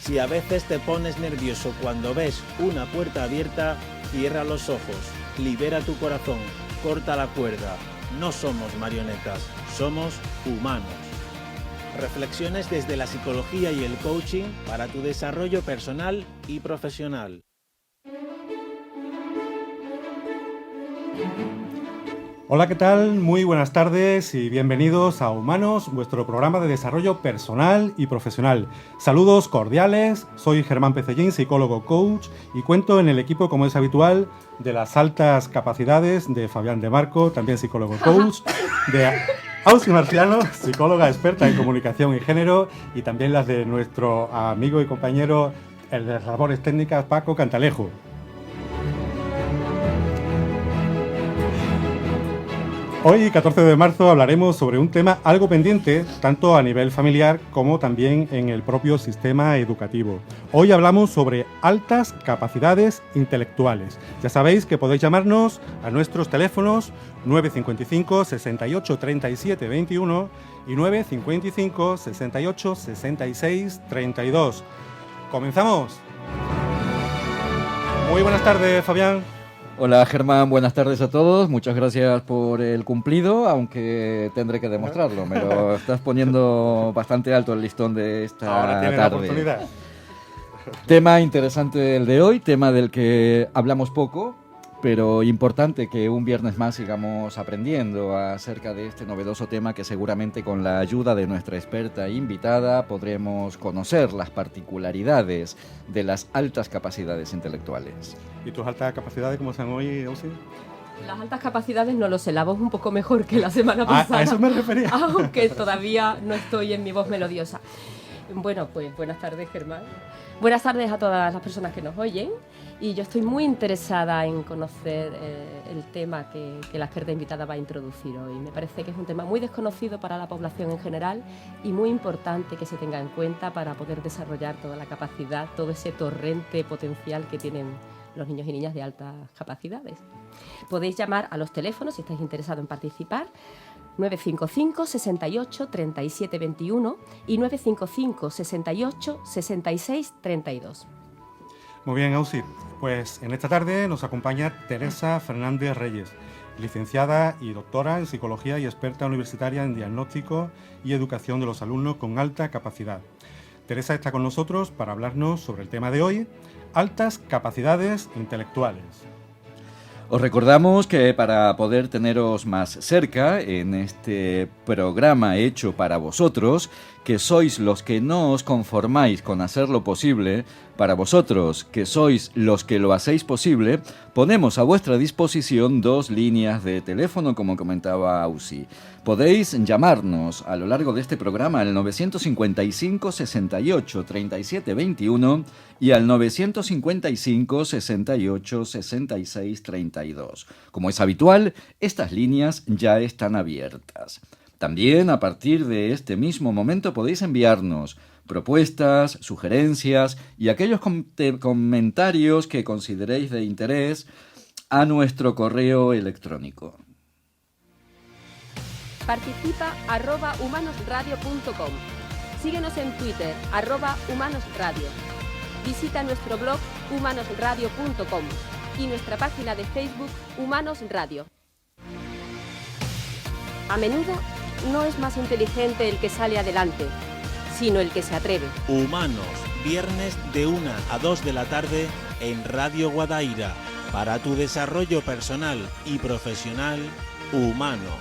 Si a veces te pones nervioso cuando ves una puerta abierta, cierra los ojos, libera tu corazón, corta la cuerda. No somos marionetas, somos humanos. Reflexiones desde la psicología y el coaching para tu desarrollo personal y profesional. Hola, ¿qué tal? Muy buenas tardes y bienvenidos a Humanos, vuestro programa de desarrollo personal y profesional. Saludos cordiales, soy Germán Pecellín, psicólogo coach, y cuento en el equipo, como es habitual, de las altas capacidades de Fabián de Marco, también psicólogo coach, de Ausi Marciano, psicóloga experta en comunicación y género, y también las de nuestro amigo y compañero, el de las labores técnicas, Paco Cantalejo. Hoy, 14 de marzo, hablaremos sobre un tema algo pendiente, tanto a nivel familiar como también en el propio sistema educativo. Hoy hablamos sobre altas capacidades intelectuales. Ya sabéis que podéis llamarnos a nuestros teléfonos 955 68 37 21 y 955 68 66 32. ¡Comenzamos! Muy buenas tardes, Fabián. Hola Germán, buenas tardes a todos. Muchas gracias por el cumplido, aunque tendré que demostrarlo. Me lo estás poniendo bastante alto el listón de esta Ahora tiene tarde. la oportunidad. Tema interesante el de hoy, tema del que hablamos poco, pero importante que un viernes más sigamos aprendiendo acerca de este novedoso tema que seguramente con la ayuda de nuestra experta invitada podremos conocer las particularidades de las altas capacidades intelectuales. ¿Y tus altas capacidades cómo están hoy, Ausi? Las altas capacidades no lo sé, la voz un poco mejor que la semana pasada. A eso me refería. Aunque todavía no estoy en mi voz melodiosa. Bueno, pues buenas tardes, Germán. Buenas tardes a todas las personas que nos oyen. Y yo estoy muy interesada en conocer el tema que la experta invitada va a introducir hoy. Me parece que es un tema muy desconocido para la población en general y muy importante que se tenga en cuenta para poder desarrollar toda la capacidad, todo ese torrente potencial que tienen los niños y niñas de altas capacidades. Podéis llamar a los teléfonos si estáis interesados en participar, 955 68 37 21 y 955 68 66 32. Muy bien, Ausi. Pues en esta tarde nos acompaña Teresa Fernández Reyes, licenciada y doctora en psicología y experta universitaria en diagnóstico y educación de los alumnos con alta capacidad. Teresa está con nosotros para hablarnos sobre el tema de hoy, altas capacidades intelectuales. Os recordamos que para poder teneros más cerca en este programa hecho para vosotros, que sois los que no os conformáis con hacerlo posible, para vosotros que sois los que lo hacéis posible, ponemos a vuestra disposición 2 líneas de teléfono, como comentaba Ausi. Podéis llamarnos a lo largo de este programa al 955 68 37 21 y al 955 68 66 32. Como es habitual, estas líneas ya están abiertas. También a partir de este mismo momento podéis enviarnos propuestas, sugerencias y aquellos comentarios que consideréis de interés a nuestro correo electrónico. Participa @humanosradio.com. Síguenos en Twitter @humanosradio. Visita nuestro blog humanosradio.com y nuestra página de Facebook Humanos Radio. A menudo no es más inteligente el que sale adelante, sino el que se atreve. Humanos, viernes de 1 a 2 de la tarde en Radio Guadaira. Para tu desarrollo personal y profesional, Humanos.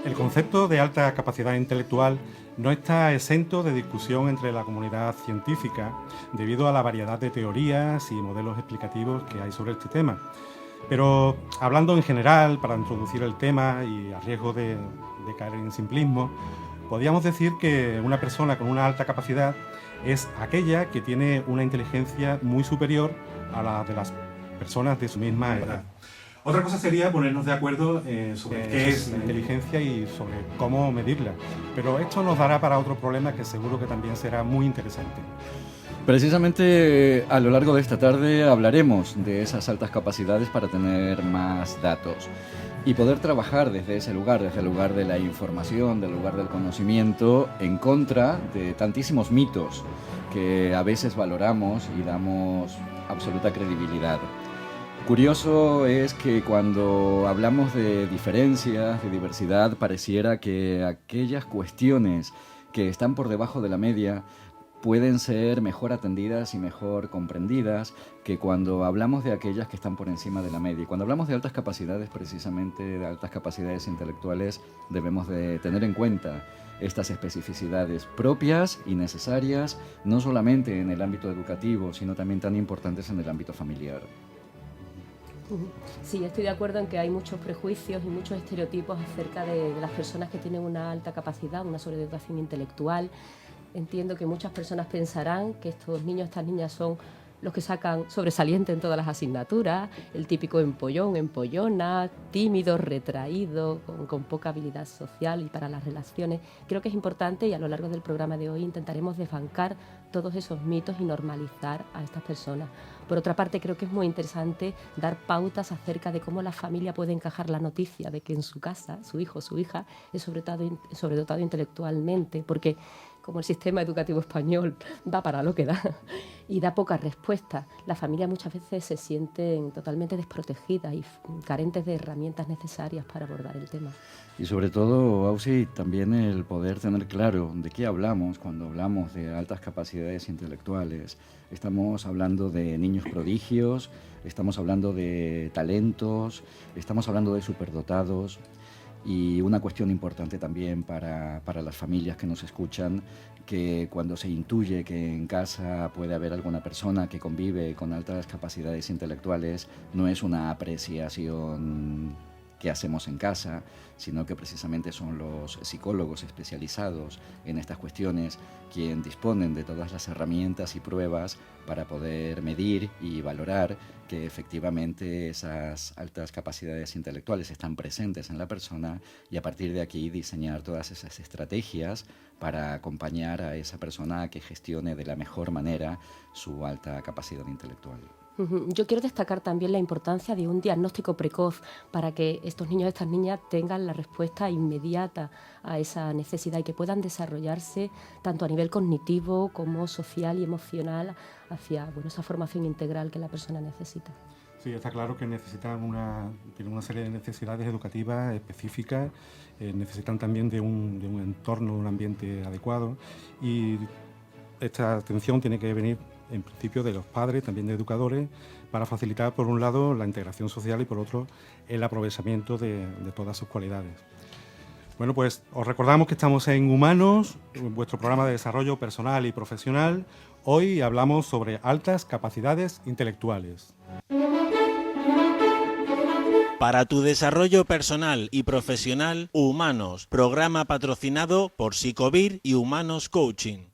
El concepto de alta capacidad intelectual no está exento de discusión entre la comunidad científica debido a la variedad de teorías y modelos explicativos que hay sobre este tema. Pero hablando en general, para introducir el tema y a riesgo de caer en simplismo, podríamos decir que una persona con una alta capacidad es aquella que tiene una inteligencia muy superior a la de las personas de su misma edad. Otra cosa sería ponernos de acuerdo sobre qué es la inteligencia y sobre cómo medirla. Pero esto nos dará para otro problema que seguro que también será muy interesante. Precisamente a lo largo de esta tarde hablaremos de esas altas capacidades para tener más datos y poder trabajar desde ese lugar, desde el lugar de la información, del lugar del conocimiento, en contra de tantísimos mitos que a veces valoramos y damos absoluta credibilidad. Curioso es que cuando hablamos de diferencias, de diversidad, pareciera que aquellas cuestiones que están por debajo de la media pueden ser mejor atendidas y mejor comprendidas que cuando hablamos de aquellas que están por encima de la media. Y cuando hablamos de altas capacidades, precisamente de altas capacidades intelectuales, debemos de tener en cuenta estas especificidades propias y necesarias, no solamente en el ámbito educativo, sino también tan importantes en el ámbito familiar. Sí, estoy de acuerdo en que hay muchos prejuicios y muchos estereotipos acerca de las personas que tienen una alta capacidad, una sobredotación intelectual. Entiendo que muchas personas pensarán que estos niños, estas niñas son los que sacan sobresaliente en todas las asignaturas, el típico empollón, empollona, tímido, retraído, con poca habilidad social y para las relaciones. Creo que es importante y a lo largo del programa de hoy intentaremos desbancar todos esos mitos y normalizar a estas personas. Por otra parte, creo que es muy interesante dar pautas acerca de cómo la familia puede encajar la noticia de que en su casa su hijo o su hija es sobredotado intelectualmente, porque como el sistema educativo español da para lo que da y da pocas respuestas, las familias muchas veces se sienten totalmente desprotegidas y carentes de herramientas necesarias para abordar el tema. Y sobre todo, Ausi, también el poder tener claro de qué hablamos cuando hablamos de altas capacidades intelectuales. Estamos hablando de niños prodigios, estamos hablando de talentos, estamos hablando de superdotados. Y una cuestión importante también para las familias que nos escuchan, que cuando se intuye que en casa puede haber alguna persona que convive con altas capacidades intelectuales, no es una apreciación que hacemos en casa, sino que precisamente son los psicólogos especializados en estas cuestiones quienes disponen de todas las herramientas y pruebas para poder medir y valorar que efectivamente esas altas capacidades intelectuales están presentes en la persona y a partir de aquí diseñar todas esas estrategias para acompañar a esa persona a que gestione de la mejor manera su alta capacidad intelectual. Yo quiero destacar también la importancia de un diagnóstico precoz para que estos niños y estas niñas tengan la respuesta inmediata a esa necesidad y que puedan desarrollarse tanto a nivel cognitivo como social y emocional hacia esa formación integral que la persona necesita. Sí, está claro que tienen una serie de necesidades educativas específicas, necesitan también de un entorno, un ambiente adecuado y esta atención tiene que venir en principio de los padres, también de educadores, para facilitar por un lado la integración social y por otro el aprovechamiento de todas sus cualidades. Bueno, pues os recordamos que estamos en Humanos, vuestro programa de desarrollo personal y profesional. Hoy hablamos sobre altas capacidades intelectuales. Para tu desarrollo personal y profesional, Humanos, programa patrocinado por Psicovir y Humanos Coaching.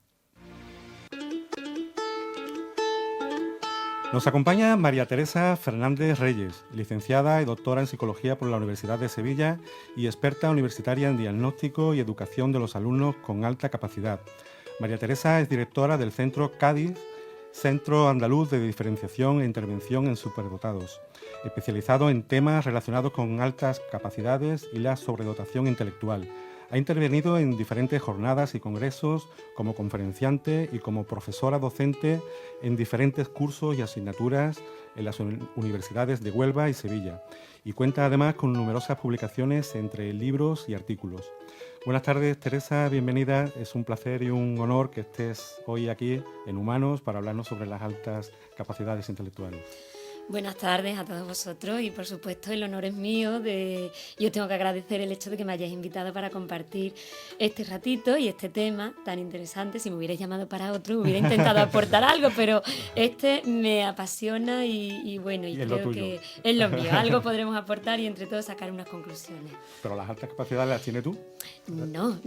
Nos acompaña María Teresa Fernández Reyes, licenciada y doctora en Psicología por la Universidad de Sevilla y experta universitaria en diagnóstico y educación de los alumnos con alta capacidad. María Teresa es directora del Centro Cádiz, Centro Andaluz de Diferenciación e Intervención en Superdotados, especializado en temas relacionados con altas capacidades y la sobredotación intelectual. Ha intervenido en diferentes jornadas y congresos como conferenciante y como profesora docente en diferentes cursos y asignaturas en las universidades de Huelva y Sevilla y cuenta además con numerosas publicaciones entre libros y artículos. Buenas tardes, Teresa, bienvenida. Es un placer y un honor que estés hoy aquí en Humanos para hablarnos sobre las altas capacidades intelectuales. Buenas tardes a todos vosotros y por supuesto el honor es mío. Yo os tengo que agradecer el hecho de que me hayáis invitado para compartir este ratito y este tema tan interesante. Si me hubierais llamado para otro hubiera intentado aportar algo, pero este me apasiona y creo que es lo mío. Algo podremos aportar y entre todos sacar unas conclusiones. ¿Pero las altas capacidades las tienes tú? No,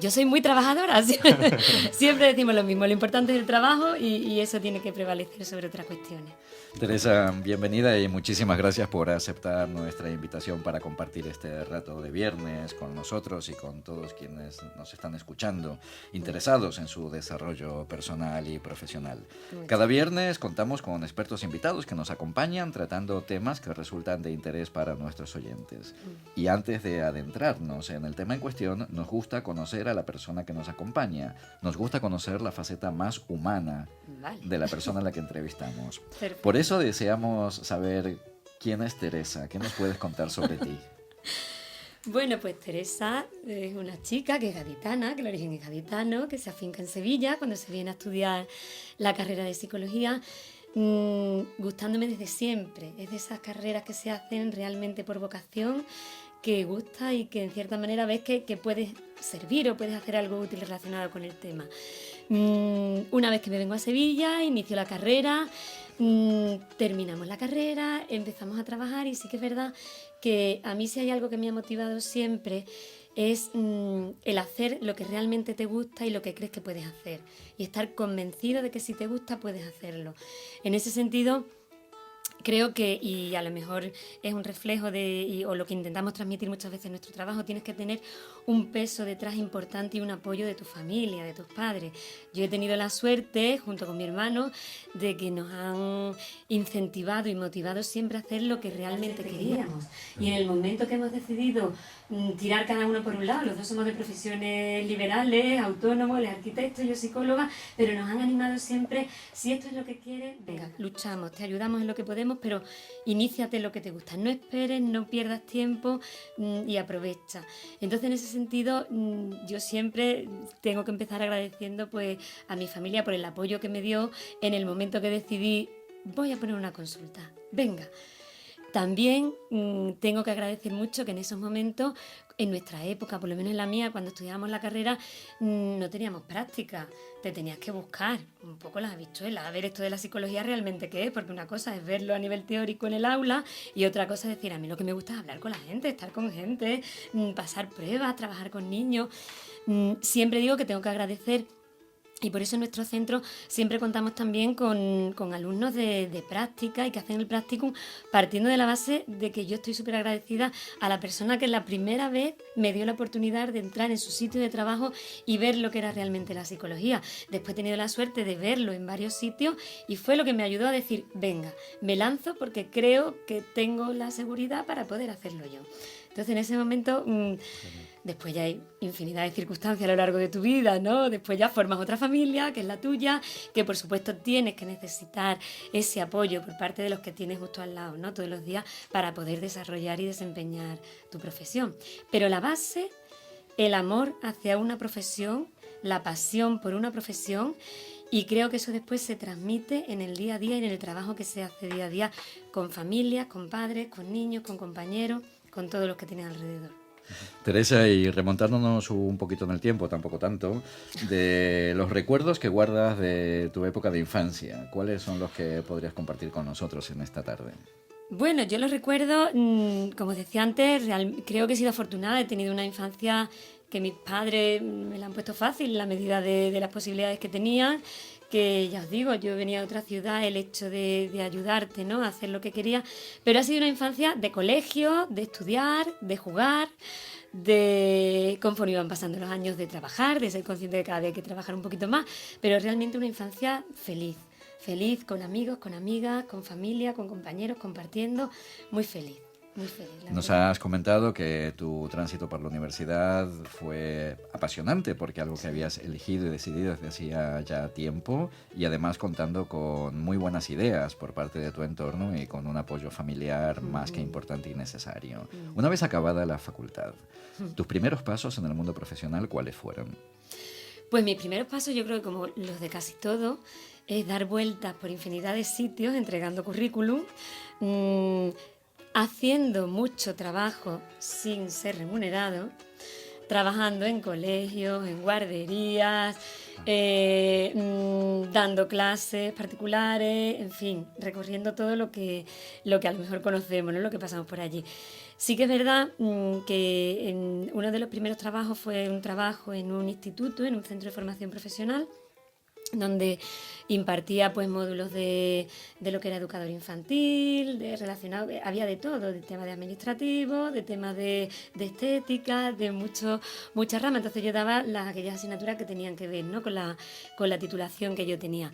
yo soy muy trabajadora. Siempre decimos lo mismo, lo importante es el trabajo y eso tiene que prevalecer sobre otras cuestiones. Teresa, bienvenida y muchísimas gracias por aceptar nuestra invitación para compartir este rato de viernes con nosotros y con todos quienes nos están escuchando, interesados en su desarrollo personal y profesional. Cada viernes contamos con expertos invitados que nos acompañan tratando temas que resultan de interés para nuestros oyentes. Y antes de adentrarnos en el tema en cuestión, nos gusta conocer a la persona que nos acompaña, nos gusta conocer la faceta más humana de la persona a la que entrevistamos. Perfecto. Por eso deseamos saber quién es Teresa. ¿Qué nos puedes contar sobre ti? Bueno, pues Teresa es una chica que es gaditana, que el origen es gaditano, que se afinca en Sevilla cuando se viene a estudiar la carrera de psicología, gustándome desde siempre. Es de esas carreras que se hacen realmente por vocación, que gusta y que en cierta manera ves que puedes servir o puedes hacer algo útil relacionado con el tema. Una vez que me vengo a Sevilla, inicio la carrera. Terminamos la carrera, empezamos a trabajar y sí que es verdad que a mí si hay algo que me ha motivado siempre es el hacer lo que realmente te gusta y lo que crees que puedes hacer y estar convencido de que si te gusta puedes hacerlo. En ese sentido creo que, y a lo mejor es un reflejo o lo que intentamos transmitir muchas veces en nuestro trabajo, tienes que tener un peso detrás importante y un apoyo de tu familia, de tus padres. Yo he tenido la suerte, junto con mi hermano, de que nos han incentivado y motivado siempre a hacer lo que realmente queríamos. Y en el momento que hemos decidido tirar cada uno por un lado, los dos somos de profesiones liberales, autónomos, él es arquitecto, yo psicóloga, pero nos han animado siempre, si esto es lo que quieres, venga, luchamos, te ayudamos en lo que podemos, pero iníciate lo que te gusta, no esperes, no pierdas tiempo y aprovecha. Entonces en ese sentido yo siempre tengo que empezar agradeciendo pues a mi familia por el apoyo que me dio en el momento que decidí voy a poner una consulta, venga. También tengo que agradecer mucho que en esos momentos, en nuestra época, por lo menos en la mía, cuando estudiábamos la carrera, no teníamos práctica. Te tenías que buscar un poco las habichuelas, a ver esto de la psicología realmente qué es, porque una cosa es verlo a nivel teórico en el aula y otra cosa es decir, a mí lo que me gusta es hablar con la gente, estar con gente, pasar pruebas, trabajar con niños. Siempre digo que tengo que agradecer. Y por eso en nuestro centro siempre contamos también con alumnos de práctica y que hacen el practicum partiendo de la base de que yo estoy súper agradecida a la persona que la primera vez me dio la oportunidad de entrar en su sitio de trabajo y ver lo que era realmente la psicología. Después he tenido la suerte de verlo en varios sitios y fue lo que me ayudó a decir, venga, me lanzo porque creo que tengo la seguridad para poder hacerlo yo. Entonces en ese momento... Después ya hay infinidad de circunstancias a lo largo de tu vida, ¿no? Después ya formas otra familia, que es la tuya, que por supuesto tienes que necesitar ese apoyo por parte de los que tienes justo al lado, ¿no? Todos los días para poder desarrollar y desempeñar tu profesión. Pero la base, el amor hacia una profesión, la pasión por una profesión, y creo que eso después se transmite en el día a día y en el trabajo que se hace día a día con familias, con padres, con niños, con compañeros, con todos los que tienes alrededor. Teresa, y remontándonos un poquito en el tiempo, tampoco tanto, de los recuerdos que guardas de tu época de infancia, ¿cuáles son los que podrías compartir con nosotros en esta tarde? Bueno, yo los recuerdo, como decía antes, creo que he sido afortunada, he tenido una infancia que mis padres me la han puesto fácil en la medida de las posibilidades que tenían, que ya os digo, yo venía de otra ciudad, el hecho de ayudarte, ¿no?, a hacer lo que quería, pero ha sido una infancia de colegio, de estudiar, de jugar, de conforme iban pasando los años de trabajar, de ser consciente de que cada día hay que trabajar un poquito más, pero realmente una infancia feliz, feliz con amigos, con amigas, con familia, con compañeros, compartiendo, muy feliz. Muy feliz, Nos has comentado que tu tránsito por la universidad fue apasionante porque algo que habías elegido y decidido desde hacía ya tiempo y además contando con muy buenas ideas por parte de tu entorno y con un apoyo familiar más que importante y necesario. Una vez acabada la facultad, ¿tus primeros pasos en el mundo profesional cuáles fueron? Pues mis primeros pasos, yo creo que como los de casi todos, es dar vueltas por infinidad de sitios, entregando currículum, haciendo mucho trabajo sin ser remunerado, trabajando en colegios, en guarderías, dando clases particulares, en fin, recorriendo todo lo que a lo mejor conocemos, ¿no?, lo que pasamos por allí. Sí que es verdad que uno de los primeros trabajos fue un trabajo en un instituto, en un centro de formación profesional, donde impartía pues módulos de lo que era educador infantil, relacionado, había de todo, de temas de administrativo, de temas de estética, de muchas ramas. Entonces yo daba aquellas asignaturas que tenían que ver, ¿no?, con la titulación que yo tenía.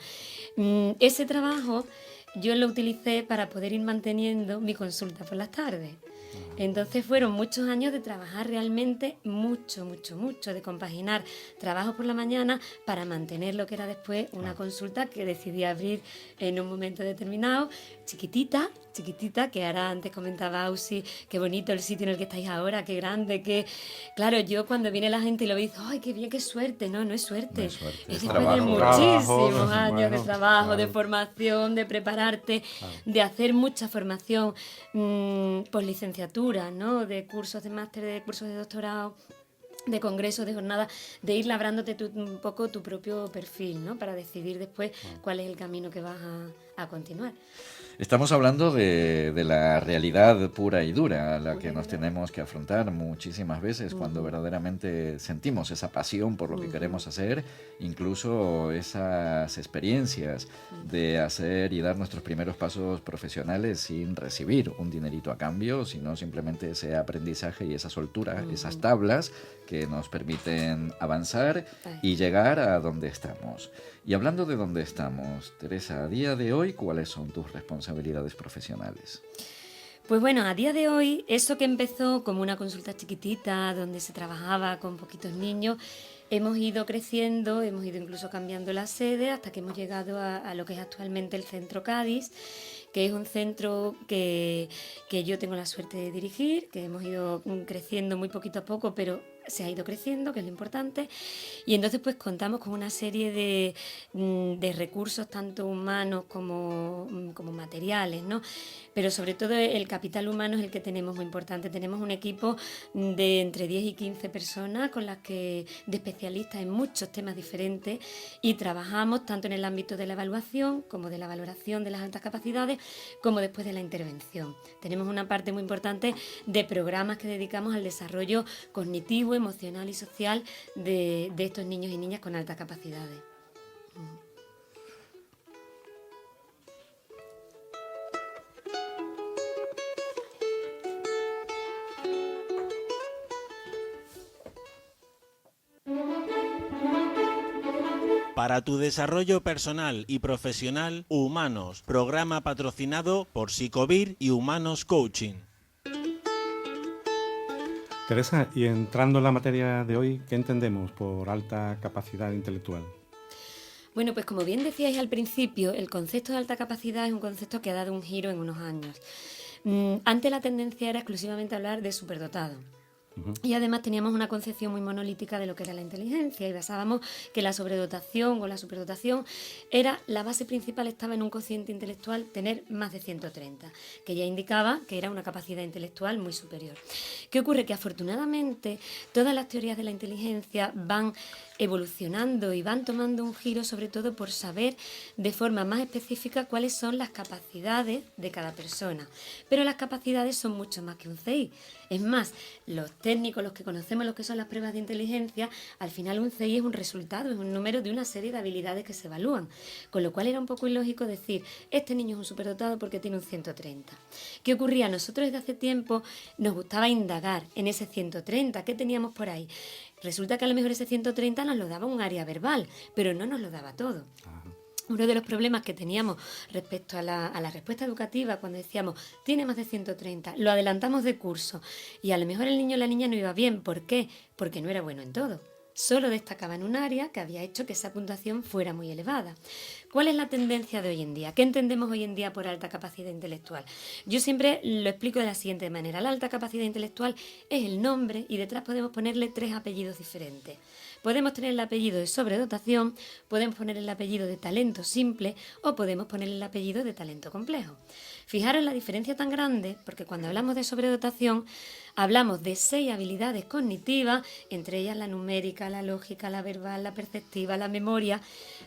Ese trabajo yo lo utilicé para poder ir manteniendo mi consulta por las tardes. Entonces fueron muchos años de trabajar realmente mucho, de compaginar trabajo por la mañana para mantener lo que era después una consulta que decidí abrir en un momento determinado, chiquitita, que ahora antes comentaba Ausi, qué bonito el sitio en el que estáis ahora, qué grande, qué... Claro, yo cuando viene la gente y lo ve, dice, ¡ay, qué bien, qué suerte! No es suerte. No es suerte, Es es después trabajo. de muchísimos Trabajo, años de trabajo, claro. de formación, de prepararte, de hacer mucha formación por licenciatura, ¿no?, de cursos de máster, de cursos de doctorado, de congresos, de jornadas, de ir labrándote un poco tu propio perfil, ¿no?, para decidir después cuál es el camino que vas a continuar. Estamos hablando de la realidad pura y dura a la que nos tenemos que afrontar muchísimas veces cuando verdaderamente sentimos esa pasión por lo que queremos hacer, incluso esas experiencias de hacer y dar nuestros primeros pasos profesionales sin recibir un dinerito a cambio, sino simplemente ese aprendizaje y esa soltura, esas tablas que nos permiten avanzar y llegar a donde estamos. Y hablando de dónde estamos, Teresa, a día de hoy, ¿cuáles son tus responsabilidades profesionales? Pues bueno, a día de hoy, eso que empezó como una consulta chiquitita, donde se trabajaba con poquitos niños, hemos ido creciendo, hemos ido incluso cambiando la sede hasta que hemos llegado a lo que es actualmente el Centro Cádiz, que es un centro que yo tengo la suerte de dirigir, que hemos ido creciendo muy poquito a poco, pero se ha ido creciendo, que es lo importante, y entonces pues contamos con una serie de recursos tanto humanos como materiales, ¿no? Pero sobre todo el capital humano es el que tenemos muy importante. Tenemos un equipo de entre 10 y 15 personas con las que de especialistas en muchos temas diferentes, y trabajamos tanto en el ámbito de la evaluación como de la valoración de las altas capacidades, como después de la intervención. Tenemos una parte muy importante de programas que dedicamos al desarrollo cognitivo, emocional y social de estos niños y niñas con altas capacidades. Para tu desarrollo personal y profesional, Humanos, programa patrocinado por Psicovir y Humanos Coaching. Teresa, y entrando en la materia de hoy, ¿qué entendemos por alta capacidad intelectual? Bueno, pues como bien decíais al principio, el concepto de alta capacidad es un concepto que ha dado un giro en unos años. Antes la tendencia era exclusivamente hablar de superdotado. Y además teníamos una concepción muy monolítica de lo que era la inteligencia, y basábamos que la sobredotación o la superdotación era la base principal, estaba en un cociente intelectual tener más de 130, que ya indicaba que era una capacidad intelectual muy superior. ¿Qué ocurre? Que afortunadamente todas las teorías de la inteligencia van evolucionando y van tomando un giro, sobre todo por saber de forma más específica cuáles son las capacidades de cada persona. Pero las capacidades son mucho más que un CI. Es más, los técnicos, los que conocemos lo que son las pruebas de inteligencia, al final un CI es un resultado, es un número de una serie de habilidades que se evalúan. Con lo cual era un poco ilógico decir, este niño es un superdotado porque tiene un 130. ¿Qué ocurría? Nosotros desde hace tiempo nos gustaba indagar en ese 130. ¿Qué teníamos por ahí? Resulta que a lo mejor ese 130 nos lo daba un área verbal, pero no nos lo daba todo. Uno de los problemas que teníamos respecto a la respuesta educativa, cuando decíamos, tiene más de 130, lo adelantamos de curso, y a lo mejor el niño o la niña no iba bien. ¿Por qué? Porque no era bueno en todo. Solo destacaba en un área que había hecho que esa puntuación fuera muy elevada. ¿Cuál es la tendencia de hoy en día? ¿Qué entendemos hoy en día por alta capacidad intelectual? Yo siempre lo explico de la siguiente manera. La alta capacidad intelectual es el nombre y detrás podemos ponerle 3 apellidos diferentes. Podemos tener el apellido de sobredotación, podemos poner el apellido de talento simple o podemos poner el apellido de talento complejo. Fijaros la diferencia tan grande, porque cuando hablamos de sobredotación hablamos de 6 habilidades cognitivas, entre ellas la numérica, la lógica, la verbal, la perceptiva, la memoria,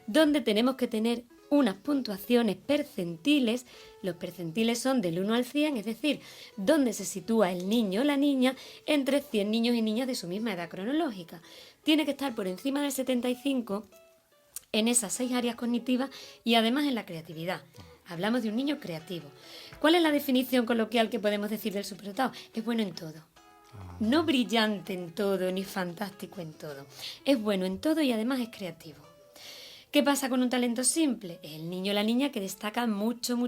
donde tenemos que tener unas puntuaciones percentiles. Los percentiles son del 1 al 100, es decir, donde se sitúa el niño o la niña entre 100 niños y niñas de su misma edad cronológica. Tiene que estar por encima del 75 en esas 6 áreas cognitivas y además en la creatividad. Hablamos de un niño creativo. ¿Cuál es la definición coloquial que podemos decir del superdotado? Es bueno en todo. No brillante en todo, ni fantástico en todo. Es bueno en todo y además es creativo. ¿Qué pasa con un talento simple? Es el niño o la niña que destaca mucho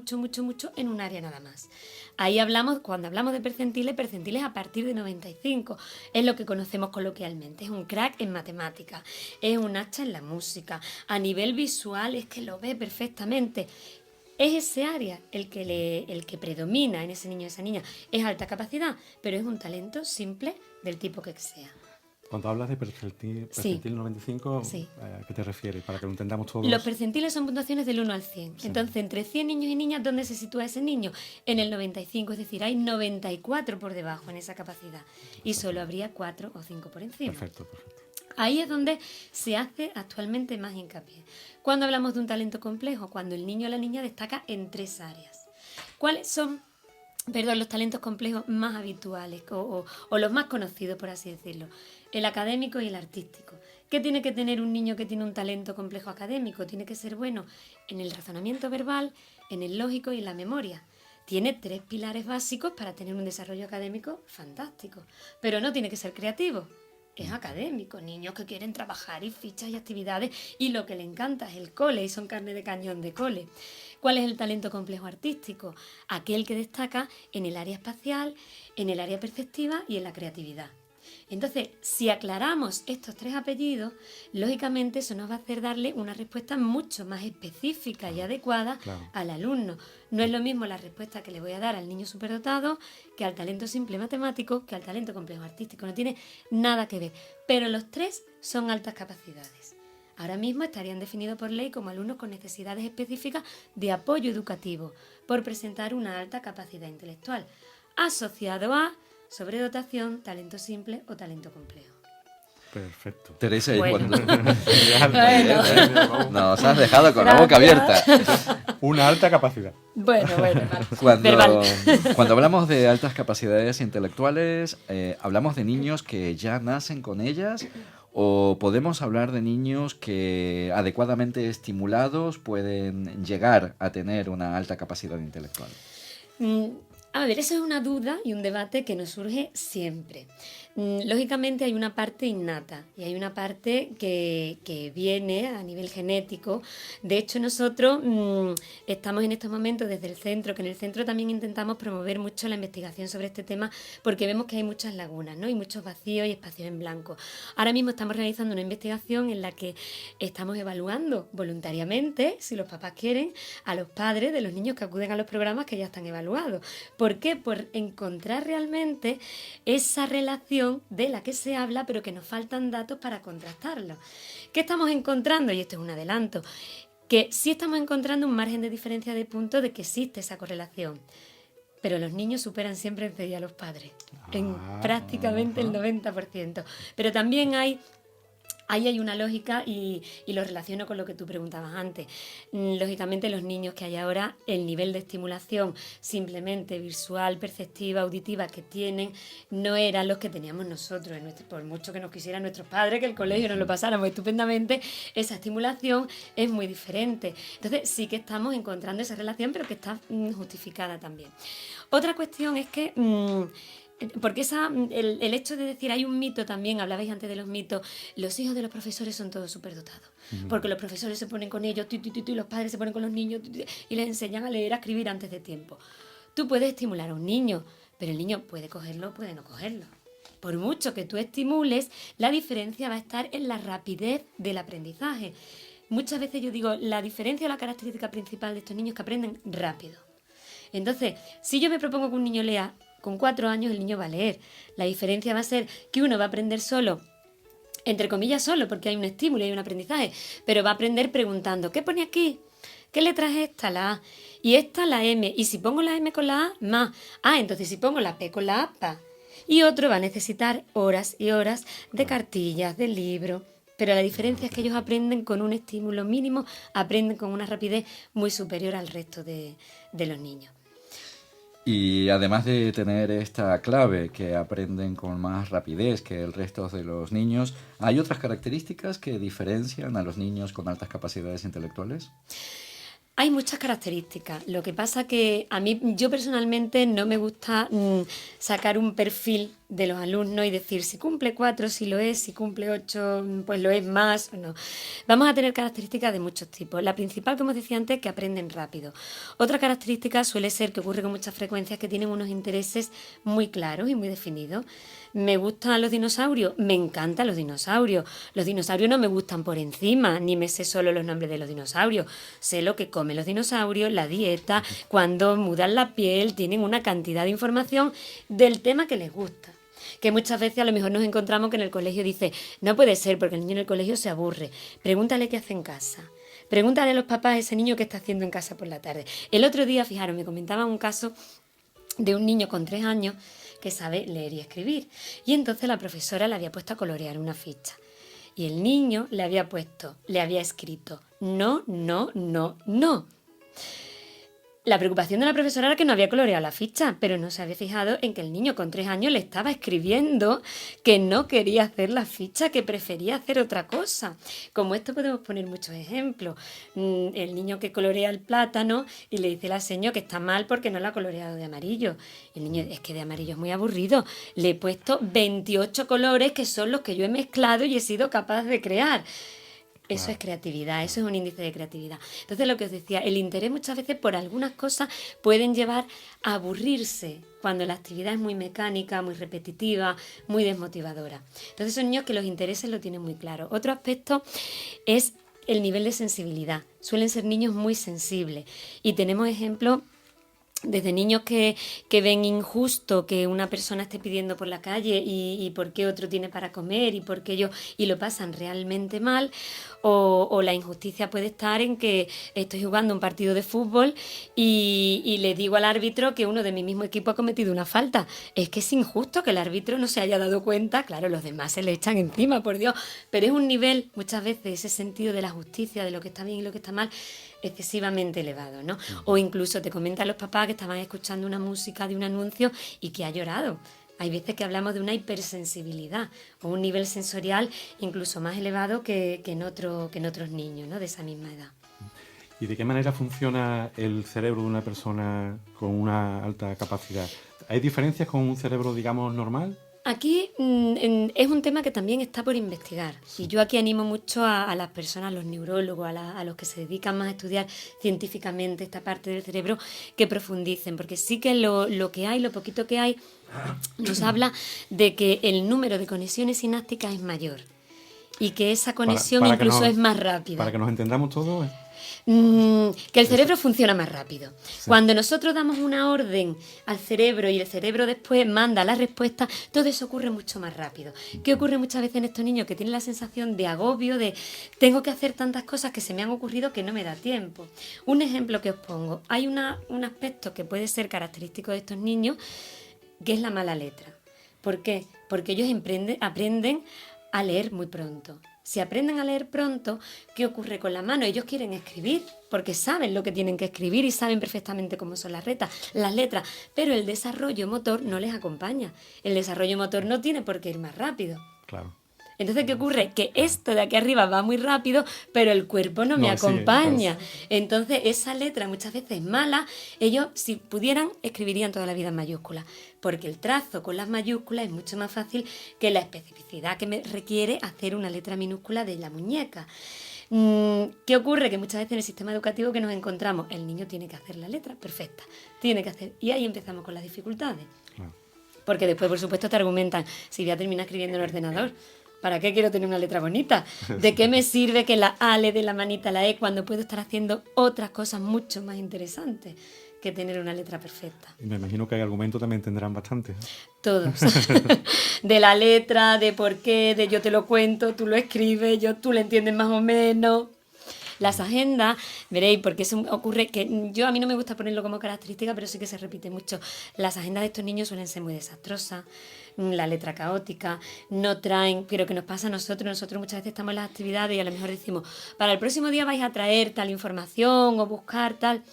en un área nada más. Ahí cuando hablamos de percentiles a partir de 95. Es lo que conocemos coloquialmente. Es un crack en matemáticas, es un hacha en la música. A nivel visual es que lo ve perfectamente. Es ese área el que predomina en ese niño o esa niña. Es alta capacidad, pero es un talento simple del tipo que sea. Cuando hablas de percentil Sí. 95, Sí. ¿a qué te refieres? Para que lo entendamos todos. Los percentiles son puntuaciones del 1 al 100. Sí. Entonces, entre 100 niños y niñas, ¿dónde se sitúa ese niño? En el 95, es decir, hay 94 por debajo en esa capacidad. Y solo habría 4 o 5 por encima. Perfecto. Ahí es donde se hace actualmente más hincapié. Cuando hablamos de un talento complejo, cuando el niño o la niña destaca en 3 áreas. ¿Cuáles son los talentos complejos más habituales o los más conocidos, por así decirlo? El académico y el artístico. ¿Qué tiene que tener un niño que tiene un talento complejo académico? Tiene que ser bueno en el razonamiento verbal, en el lógico y en la memoria. Tiene 3 pilares básicos para tener un desarrollo académico fantástico. Pero no tiene que ser creativo. Es académico, niños que quieren trabajar y fichas y actividades y lo que le encanta es el cole y son carne de cañón de cole. ¿Cuál es el talento complejo artístico? Aquel que destaca en el área espacial, en el área perceptiva y en la creatividad. Entonces, si aclaramos estos 3 apellidos, lógicamente eso nos va a hacer darle una respuesta mucho más específica y adecuada al alumno. No es lo mismo la respuesta que le voy a dar al niño superdotado que al talento simple matemático, que al talento complejo artístico. No tiene nada que ver. Pero los 3 son altas capacidades. Ahora mismo estarían definidos por ley como alumnos con necesidades específicas de apoyo educativo por presentar una alta capacidad intelectual, asociado a sobredotación, talento simple o talento complejo. Perfecto. Teresa, Bueno. Nos has dejado con la boca abierta. Una alta capacidad. Bueno. Cuando hablamos de altas capacidades intelectuales, ¿hablamos de niños que ya nacen con ellas? ¿O podemos hablar de niños que adecuadamente estimulados pueden llegar a tener una alta capacidad intelectual? A ver, eso es una duda y un debate que nos surge siempre. Lógicamente hay una parte innata y hay una parte que viene a nivel genético. De hecho, nosotros estamos en estos momentos desde el centro, que en el centro también intentamos promover mucho la investigación sobre este tema porque vemos que hay muchas lagunas, ¿no? Y muchos vacíos y espacios en blanco. Ahora mismo estamos realizando una investigación en la que estamos evaluando voluntariamente, si los papás quieren, a los padres de los niños que acuden a los programas que ya están evaluados. ¿Por qué? Por encontrar realmente esa relación de la que se habla, pero que nos faltan datos para contrastarlo. ¿Qué estamos encontrando? Y esto es un adelanto, que sí estamos encontrando un margen de diferencia de puntos de que existe esa correlación. Pero los niños superan siempre enseguida a los padres, en prácticamente el 90%. Pero también ahí hay una lógica y lo relaciono con lo que tú preguntabas antes. Lógicamente los niños que hay ahora, el nivel de estimulación simplemente visual, perceptiva, auditiva que tienen, no eran los que teníamos nosotros. Por mucho que nos quisieran nuestros padres, que el colegio nos lo pasáramos estupendamente, esa estimulación es muy diferente. Entonces sí que estamos encontrando esa relación, pero que está justificada también. Otra cuestión es que porque el hecho de decir, hay un mito también, hablabais antes de los mitos, los hijos de los profesores son todos superdotados, porque los profesores se ponen con ellos, y los padres se ponen con los niños y les enseñan a leer, a escribir antes de tiempo. Tú puedes estimular a un niño, pero el niño puede cogerlo, puede no cogerlo. Por mucho que tú estimules, la diferencia va a estar en la rapidez del aprendizaje. Muchas veces yo digo, la diferencia o la característica principal de estos niños es que aprenden rápido. Entonces, si yo me propongo que un niño lea, con 4 años el niño va a leer. La diferencia va a ser que uno va a aprender solo, entre comillas solo, porque hay un estímulo y hay un aprendizaje, pero va a aprender preguntando, ¿qué pone aquí? ¿Qué letra es esta? La A. Y esta la M. Y si pongo la M con la A, ma. Ah, entonces si pongo la P con la A, pa. Y otro va a necesitar horas y horas de cartillas, de libros. Pero la diferencia es que ellos aprenden con un estímulo mínimo, aprenden con una rapidez muy superior al resto de los niños. Y además de tener esta clave que aprenden con más rapidez que el resto de los niños, ¿hay otras características que diferencian a los niños con altas capacidades intelectuales? Hay muchas características. Lo que pasa que yo personalmente no me gusta sacar un perfil de los alumnos y decir si cumple 4, si lo es, si cumple 8, pues lo es más o no. Vamos a tener características de muchos tipos. La principal, como os decía antes, que aprenden rápido. Otra característica suele ser, que ocurre con muchas frecuencias, que tienen unos intereses muy claros y muy definidos. ¿Me gustan los dinosaurios? Me encantan los dinosaurios. Los dinosaurios no me gustan por encima, ni me sé solo los nombres de los dinosaurios. Sé lo que comen los dinosaurios, la dieta, cuando mudan la piel, tienen una cantidad de información del tema que les gusta. Que muchas veces a lo mejor nos encontramos que en el colegio dice, no puede ser porque el niño en el colegio se aburre. Pregúntale qué hace en casa. Pregúntale a los papás a ese niño qué está haciendo en casa por la tarde. El otro día, fijaros, me comentaban un caso de un niño con 3 años que sabe leer y escribir. Y entonces la profesora le había puesto a colorear una ficha. Y el niño le había escrito, no, no, no, no. La preocupación de la profesora era que no había coloreado la ficha, pero no se había fijado en que el niño con 3 años le estaba escribiendo que no quería hacer la ficha, que prefería hacer otra cosa. Como esto podemos poner muchos ejemplos. El niño que colorea el plátano y le dice a la señora que está mal porque no lo ha coloreado de amarillo. Y el niño, es que de amarillo es muy aburrido. Le he puesto 28 colores que son los que yo he mezclado y he sido capaz de crear. Eso es creatividad, eso es un índice de creatividad. Entonces, lo que os decía, el interés muchas veces por algunas cosas pueden llevar a aburrirse cuando la actividad es muy mecánica, muy repetitiva, muy desmotivadora. Entonces, son niños que los intereses lo tienen muy claro. Otro aspecto es el nivel de sensibilidad. Suelen ser niños muy sensibles y tenemos ejemplos desde niños que ven injusto que una persona esté pidiendo por la calle y por qué otro tiene para comer y por qué ellos, y lo pasan realmente mal, o la injusticia puede estar en que estoy jugando un partido de fútbol y le digo al árbitro que uno de mi mismo equipo ha cometido una falta. Es que es injusto que el árbitro no se haya dado cuenta, claro, los demás se le echan encima, por Dios, pero es un nivel, muchas veces, ese sentido de la justicia, de lo que está bien y lo que está mal, excesivamente elevado, ¿no? O incluso te comentan los papás que estaban escuchando una música de un anuncio y que ha llorado. Hay veces que hablamos de una hipersensibilidad o un nivel sensorial incluso más elevado que en otros niños, ¿no?, de esa misma edad. ¿Y de qué manera funciona el cerebro de una persona con una alta capacidad? ¿Hay diferencias con un cerebro, digamos, normal? Aquí es un tema que también está por investigar. Y yo aquí animo mucho a las personas, a los neurólogos, a los que se dedican más a estudiar científicamente esta parte del cerebro, que profundicen, porque sí que lo que hay, lo poquito que hay, nos habla de que el número de conexiones sinápticas es mayor y que esa conexión incluso es más rápida. Para que nos entendamos todos. Que el cerebro funciona más rápido. Sí. Cuando nosotros damos una orden al cerebro y el cerebro después manda la respuesta, todo eso ocurre mucho más rápido. ¿Qué ocurre muchas veces en estos niños? Que tienen la sensación de agobio, de tengo que hacer tantas cosas que se me han ocurrido que no me da tiempo. Un ejemplo que os pongo. Hay un aspecto que puede ser característico de estos niños, que es la mala letra. ¿Por qué? Porque ellos aprenden a leer muy pronto. Si aprenden a leer pronto, ¿qué ocurre con la mano? Ellos quieren escribir porque saben lo que tienen que escribir y saben perfectamente cómo son las letras, pero el desarrollo motor no les acompaña. El desarrollo motor no tiene por qué ir más rápido. Claro. Entonces, ¿qué ocurre? Que esto de aquí arriba va muy rápido, pero el cuerpo no me acompaña. Entonces, esa letra muchas veces es mala. Ellos, si pudieran, escribirían toda la vida en mayúsculas, porque el trazo con las mayúsculas es mucho más fácil que la especificidad que me requiere hacer una letra minúscula de la muñeca. ¿Qué ocurre? Que muchas veces en el sistema educativo que nos encontramos, el niño tiene que hacer la letra perfecta, y ahí empezamos con las dificultades. Porque después, por supuesto, te argumentan, si voy a terminar escribiendo en el ordenador, ¿para qué quiero tener una letra bonita? ¿De qué me sirve que la A le dé la manita a la E cuando puedo estar haciendo otras cosas mucho más interesantes que tener una letra perfecta? Y me imagino que hay argumentos también tendrán bastante. Todos. De la letra, de por qué, de yo te lo cuento, tú lo escribes, tú lo entiendes más o menos. Las agendas, veréis, porque eso ocurre que a mí no me gusta ponerlo como característica, pero sí que se repite mucho. Las agendas de estos niños suelen ser muy desastrosas, la letra caótica, no traen, pero que nos pasa a nosotros muchas veces estamos en las actividades y a lo mejor decimos, para el próximo día vais a traer tal información o buscar tal.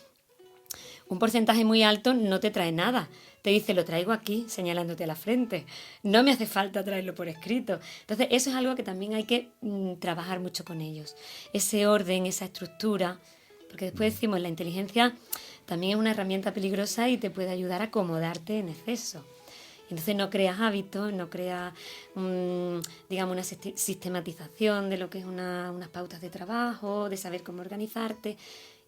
Un porcentaje muy alto no te trae nada. Te dice, lo traigo aquí, señalándote a la frente. No me hace falta traerlo por escrito. Entonces, eso es algo que también hay que trabajar mucho con ellos. Ese orden, esa estructura. Porque después decimos, la inteligencia también es una herramienta peligrosa y te puede ayudar a acomodarte en exceso. Entonces no creas hábitos, no creas, digamos, una sistematización de lo que es unas pautas de trabajo, de saber cómo organizarte.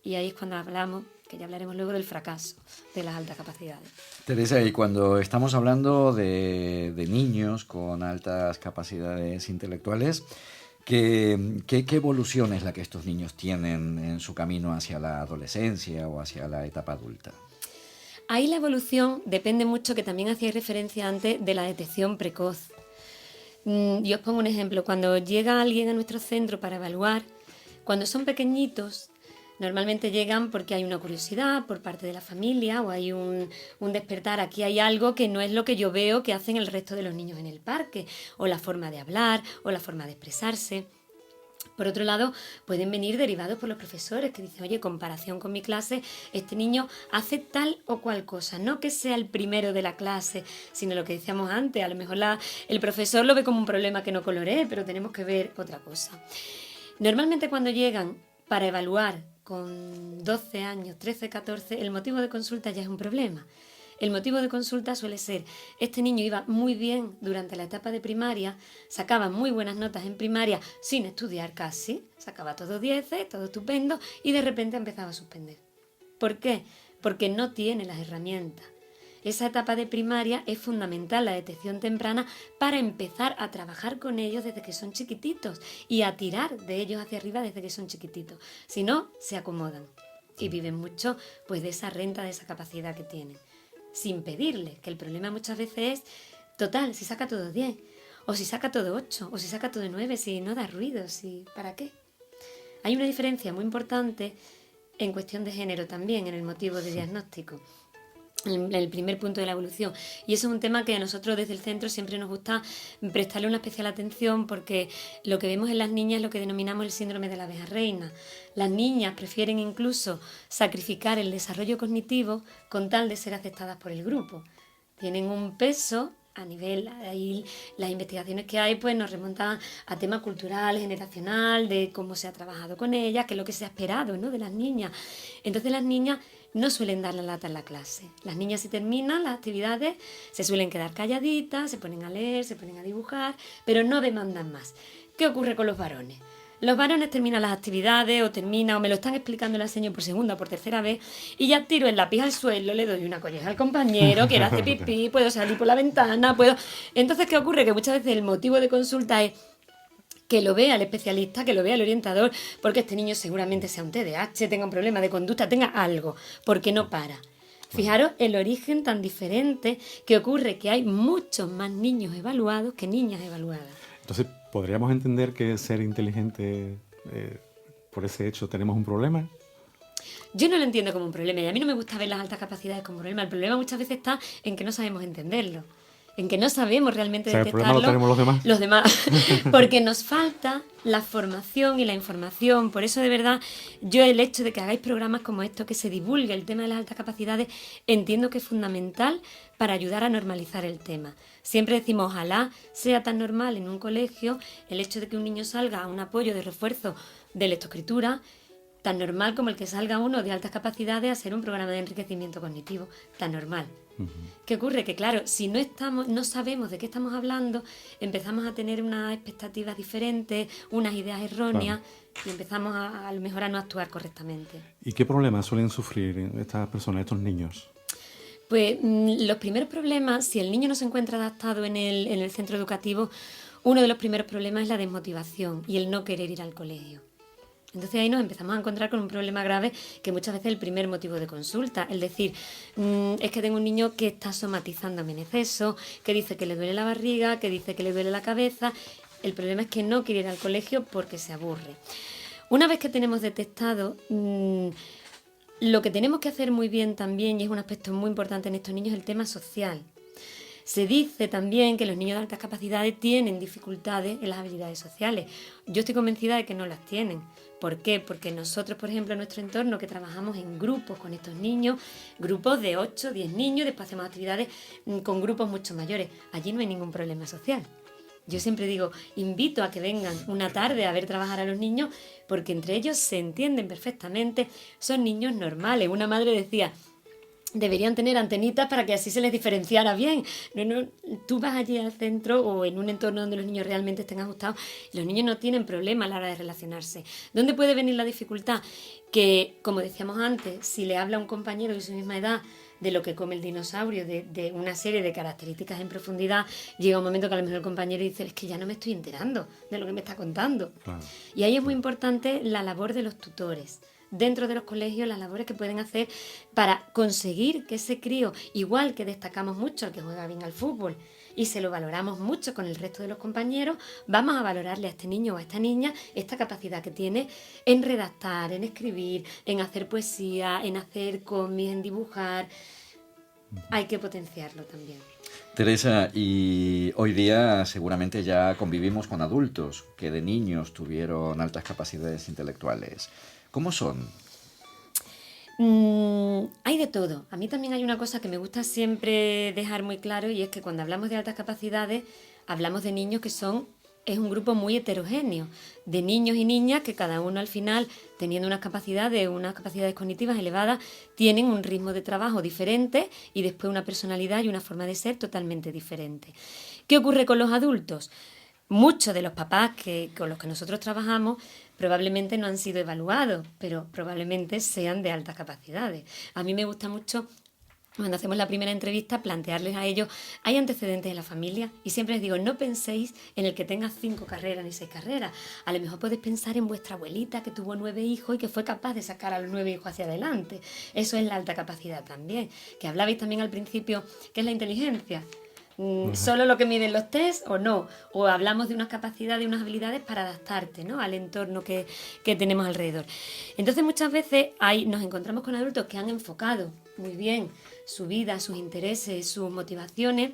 Y ahí es cuando hablamos, que ya hablaremos luego, del fracaso de las altas capacidades. Teresa, y cuando estamos hablando de niños con altas capacidades intelectuales, ¿qué evolución es la que estos niños tienen en su camino hacia la adolescencia o hacia la etapa adulta? Ahí la evolución depende mucho, que también hacía referencia antes, de la detección precoz. Yo os pongo un ejemplo. Cuando llega alguien a nuestro centro para evaluar, cuando son pequeñitos, normalmente llegan porque hay una curiosidad por parte de la familia o hay un despertar. Aquí hay algo que no es lo que yo veo que hacen el resto de los niños en el parque, o la forma de hablar, o la forma de expresarse. Por otro lado, pueden venir derivados por los profesores que dicen, oye, comparación con mi clase, este niño hace tal o cual cosa. No que sea el primero de la clase, sino lo que decíamos antes. A lo mejor el profesor lo ve como un problema que no coloree, pero tenemos que ver otra cosa. Normalmente cuando llegan para evaluar con 12 años, 13, 14, el motivo de consulta ya es un problema. El motivo de consulta suele ser, este niño iba muy bien durante la etapa de primaria, sacaba muy buenas notas en primaria sin estudiar casi, sacaba todo 10, todo estupendo, y de repente empezaba a suspender. ¿Por qué? Porque no tiene las herramientas. Esa etapa de primaria es fundamental, la detección temprana, para empezar a trabajar con ellos desde que son chiquititos y a tirar de ellos hacia arriba desde que son chiquititos. Si no, se acomodan y viven mucho pues de esa renta, de esa capacidad que tienen, sin pedirle, que el problema muchas veces es, total, si saca todo 10, o si saca todo 8, o si saca todo 9, si no da ruido, si ¿para qué? Hay una diferencia muy importante en cuestión de género también, en el motivo de diagnóstico, en el primer punto de la evolución. Y eso es un tema que a nosotros desde el centro siempre nos gusta prestarle una especial atención, porque lo que vemos en las niñas es lo que denominamos el síndrome de la abeja reina. Las niñas prefieren incluso sacrificar el desarrollo cognitivo con tal de ser aceptadas por el grupo. Tienen un peso a nivel, ahí las investigaciones que hay pues nos remontan a temas cultural, generacional, de cómo se ha trabajado con ellas, qué es lo que se ha esperado, ¿no?, de las niñas. Entonces las niñas no suelen dar la lata en la clase. Las niñas, si terminan las actividades, se suelen quedar calladitas, se ponen a leer, se ponen a dibujar, pero no demandan más. ¿Qué ocurre con los varones? Los varones terminan las actividades o me lo están explicando la señora por segunda o por tercera vez, y ya tiro el lápiz al suelo, le doy una colleja al compañero, quiero hacer pipí, puedo salir por la ventana, puedo... Entonces, ¿qué ocurre? Que muchas veces el motivo de consulta es que lo vea el especialista, que lo vea el orientador, porque este niño seguramente sea un TDAH, tenga un problema de conducta, tenga algo, porque no para. Fijaros el origen tan diferente que ocurre, que hay muchos más niños evaluados que niñas evaluadas. Entonces, ¿podríamos entender que ser inteligente, por ese hecho, tenemos un problema? Yo no lo entiendo como un problema, y a mí no me gusta ver las altas capacidades como un problema. El problema muchas veces está en que no sabemos entenderlo, en que no sabemos realmente detectarlo. El problema lo tenemos los demás. Porque nos falta la formación y la información. Por eso, de verdad, yo el hecho de que hagáis programas como estos, que se divulgue el tema de las altas capacidades, entiendo que es fundamental para ayudar a normalizar el tema. Siempre decimos, ojalá sea tan normal en un colegio el hecho de que un niño salga a un apoyo de refuerzo de lectoescritura, tan normal como el que salga uno de altas capacidades a hacer un programa de enriquecimiento cognitivo, tan normal. ¿Qué ocurre? Que claro, si no sabemos de qué estamos hablando, empezamos a tener unas expectativas diferentes, unas ideas erróneas, claro, y empezamos a lo mejor a no actuar correctamente. ¿Y qué problemas suelen sufrir estas personas, estos niños? Pues los primeros problemas, si el niño no se encuentra adaptado en el centro educativo, uno de los primeros problemas es la desmotivación y el no querer ir al colegio. Entonces ahí nos empezamos a encontrar con un problema grave, que muchas veces es el primer motivo de consulta. Es decir, es que tengo un niño que está somatizándome en exceso, que dice que le duele la barriga, que dice que le duele la cabeza. El problema es que no quiere ir al colegio porque se aburre. Una vez que tenemos detectado, lo que tenemos que hacer muy bien también, y es un aspecto muy importante en estos niños, es el tema social. Se dice también que los niños de altas capacidades tienen dificultades en las habilidades sociales. Yo estoy convencida de que no las tienen. ¿Por qué? Porque nosotros, por ejemplo, en nuestro entorno, que trabajamos en grupos con estos niños, grupos de 8, 10 niños, después hacemos actividades con grupos mucho mayores. Allí no hay ningún problema social. Yo siempre digo, invito a que vengan una tarde a ver trabajar a los niños, porque entre ellos se entienden perfectamente, son niños normales. Una madre decía, deberían tener antenitas para que así se les diferenciara bien. No, tú vas allí al centro o en un entorno donde los niños realmente estén ajustados y los niños no tienen problema a la hora de relacionarse. ¿Dónde puede venir la dificultad? Que, como decíamos antes, si le habla a un compañero de su misma edad de lo que come el dinosaurio, de una serie de características en profundidad, llega un momento que a lo mejor el compañero dice, es que ya no me estoy enterando de lo que me está contando. Claro. Y ahí es muy importante la labor de los tutores. Dentro de los colegios, las labores que pueden hacer para conseguir que ese crío, igual que destacamos mucho al que juega bien al fútbol y se lo valoramos mucho con el resto de los compañeros, vamos a valorarle a este niño o a esta niña esta capacidad que tiene en redactar, en escribir, en hacer poesía, en hacer cómics, en dibujar. Hay que potenciarlo también. Teresa, y hoy día seguramente ya convivimos con adultos que de niños tuvieron altas capacidades intelectuales. ¿Cómo son? Hay de todo. A mí también hay una cosa que me gusta siempre dejar muy claro, y es que cuando hablamos de altas capacidades hablamos de niños que es un grupo muy heterogéneo, de niños y niñas que cada uno al final, teniendo unas capacidades cognitivas elevadas, tienen un ritmo de trabajo diferente y después una personalidad y una forma de ser totalmente diferente. ¿Qué ocurre con los adultos? Muchos de los papás con los que nosotros trabajamos probablemente no han sido evaluados, pero probablemente sean de altas capacidades. A mí me gusta mucho, cuando hacemos la primera entrevista, plantearles a ellos, ¿hay antecedentes en la familia? Y siempre les digo, no penséis en el que tenga 5 carreras ni 6 carreras. A lo mejor podéis pensar en vuestra abuelita que tuvo 9 hijos y que fue capaz de sacar a los 9 hijos hacia adelante. Eso es la alta capacidad también. Que hablabais también al principio, ¿qué es la inteligencia? ¿Solo lo que miden los test o no? O hablamos de unas capacidades, unas habilidades para adaptarte, ¿no?, al entorno que tenemos alrededor. Entonces muchas veces nos encontramos con adultos que han enfocado muy bien su vida, sus intereses, sus motivaciones,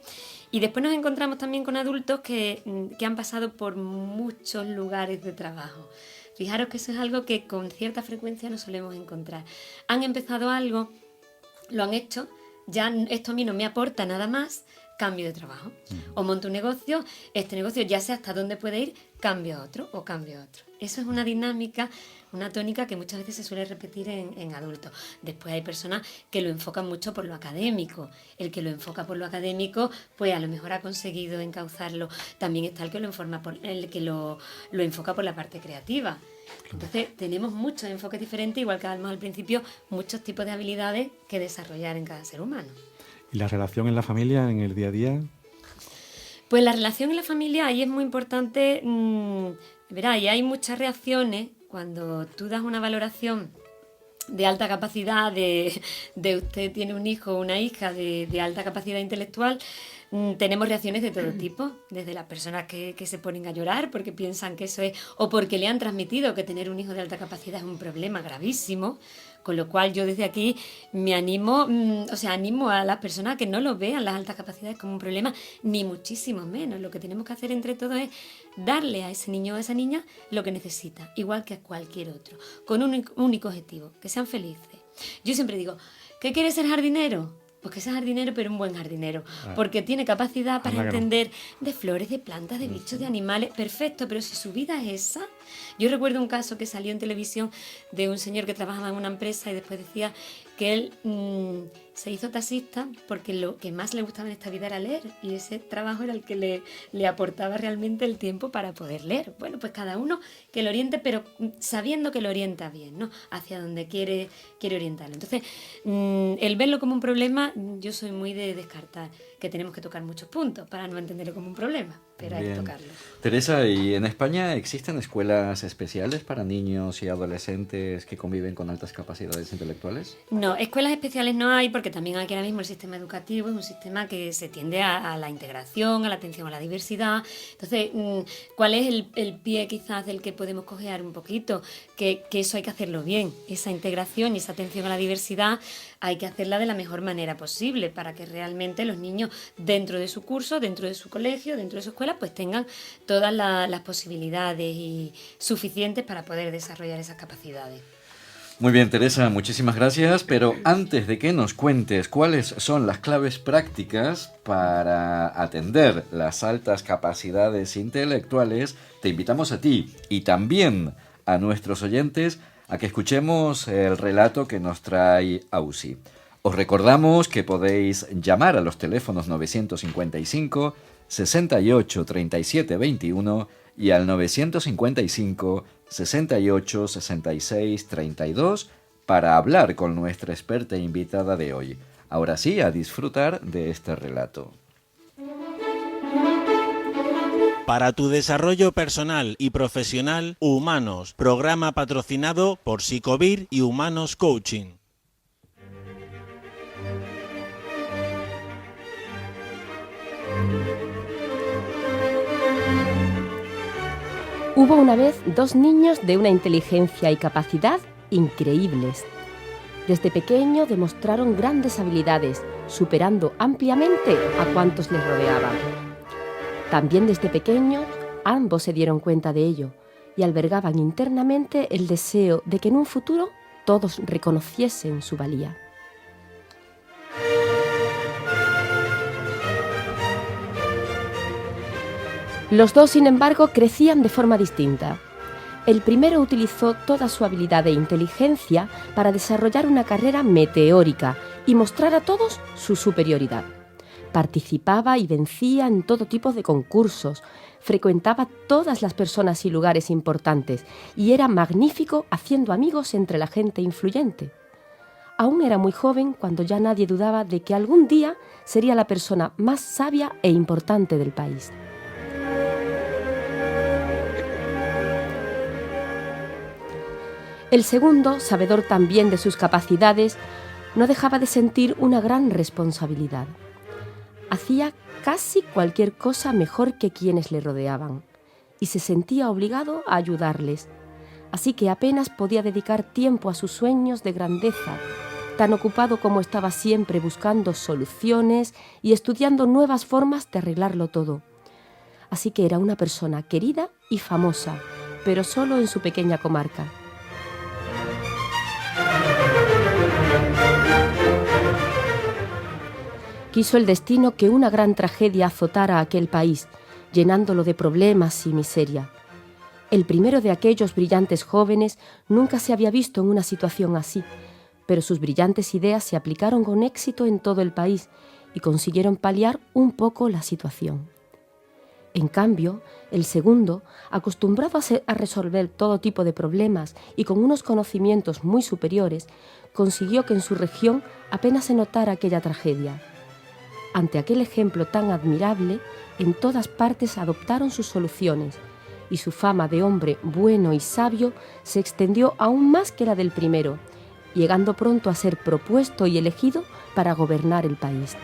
y después nos encontramos también con adultos que han pasado por muchos lugares de trabajo. Fijaros que eso es algo que con cierta frecuencia nos solemos encontrar. Han empezado algo, lo han hecho, ya esto a mí no me aporta nada más, cambio de trabajo. O monto un negocio, este negocio ya sé hasta dónde puede ir, cambio a otro o cambio a otro. Eso es una dinámica, una tónica que muchas veces se suele repetir en adultos. Después hay personas que lo enfocan mucho por lo académico. El que lo enfoca por lo académico, pues a lo mejor ha conseguido encauzarlo. También está el que lo enfoca por la parte creativa. Entonces tenemos muchos enfoques diferentes, igual que hablamos al principio, muchos tipos de habilidades que desarrollar en cada ser humano. ¿Y la relación en la familia, en el día a día? Pues la relación en la familia ahí es muy importante. Verá, y hay muchas reacciones cuando tú das una valoración de alta capacidad, de usted tiene un hijo o una hija de alta capacidad intelectual. Tenemos reacciones de todo tipo, desde las personas que se ponen a llorar porque piensan que eso es, o porque le han transmitido que tener un hijo de alta capacidad es un problema gravísimo, con lo cual yo desde aquí me animo a las personas que no lo vean las altas capacidades como un problema, ni muchísimo menos. Lo que tenemos que hacer entre todos es darle a ese niño o a esa niña lo que necesita, igual que a cualquier otro, con un único objetivo, que sean felices. Yo siempre digo, ¿qué quieres ser jardinero? Pues que sea jardinero, pero un buen jardinero, porque tiene capacidad para entender de flores, de plantas, de bichos, de animales, perfecto, pero si su vida es esa. Yo recuerdo un caso que salió en televisión de un señor que trabajaba en una empresa y después decía que él se hizo taxista porque lo que más le gustaba en esta vida era leer, y ese trabajo era el que le aportaba realmente el tiempo para poder leer. Bueno, pues cada uno que lo oriente, pero sabiendo que lo orienta bien, ¿no?, hacia donde quiere orientarlo. Entonces, el verlo como un problema, yo soy muy de descartar que tenemos que tocar muchos puntos para no entenderlo como un problema, pero hay que tocarlo. Teresa, ¿y en España existen escuelas especiales para niños y adolescentes que conviven con altas capacidades intelectuales? No, escuelas especiales no hay, porque también aquí ahora mismo el sistema educativo es un sistema que se tiende a la integración, a la atención a la diversidad. Entonces, ¿cuál es el pie quizás del que podemos cojear un poquito? Que eso hay que hacerlo bien, esa integración y esa atención a la diversidad hay que hacerla de la mejor manera posible para que realmente los niños dentro de su curso, dentro de su colegio, dentro de su escuela, pues tengan todas las posibilidades suficientes para poder desarrollar esas capacidades. Muy bien, Teresa, muchísimas gracias, pero antes de que nos cuentes cuáles son las claves prácticas para atender las altas capacidades intelectuales, te invitamos a ti y también a nuestros oyentes a que escuchemos el relato que nos trae Ausi. Os recordamos que podéis llamar a los teléfonos 955 68 37 21 y al 955 68 66 32 para hablar con nuestra experta invitada de hoy. Ahora sí, a disfrutar de este relato. Para tu desarrollo personal y profesional, Humanos, programa patrocinado por Psicovir y Humanos Coaching. Hubo una vez 2 niños de una inteligencia y capacidad increíbles. Desde pequeño demostraron grandes habilidades, superando ampliamente a cuantos les rodeaban. También desde pequeños ambos se dieron cuenta de ello y albergaban internamente el deseo de que en un futuro todos reconociesen su valía. Los 2, sin embargo, crecían de forma distinta. El primero utilizó toda su habilidad e inteligencia para desarrollar una carrera meteórica y mostrar a todos su superioridad. Participaba y vencía en todo tipo de concursos, frecuentaba todas las personas y lugares importantes y era magnífico haciendo amigos entre la gente influyente. Aún era muy joven cuando ya nadie dudaba de que algún día sería la persona más sabia e importante del país. El segundo, sabedor también de sus capacidades, no dejaba de sentir una gran responsabilidad. Hacía casi cualquier cosa mejor que quienes le rodeaban y se sentía obligado a ayudarles, así que apenas podía dedicar tiempo a sus sueños de grandeza, tan ocupado como estaba siempre buscando soluciones y estudiando nuevas formas de arreglarlo todo. Así que era una persona querida y famosa, pero solo en su pequeña comarca. Quiso el destino que una gran tragedia azotara a aquel país, llenándolo de problemas y miseria. El primero de aquellos brillantes jóvenes nunca se había visto en una situación así, pero sus brillantes ideas se aplicaron con éxito en todo el país y consiguieron paliar un poco la situación. En cambio, el segundo, acostumbrado a resolver todo tipo de problemas y con unos conocimientos muy superiores, consiguió que en su región apenas se notara aquella tragedia. Ante aquel ejemplo tan admirable, en todas partes adoptaron sus soluciones y su fama de hombre bueno y sabio se extendió aún más que la del primero, llegando pronto a ser propuesto y elegido para gobernar el país.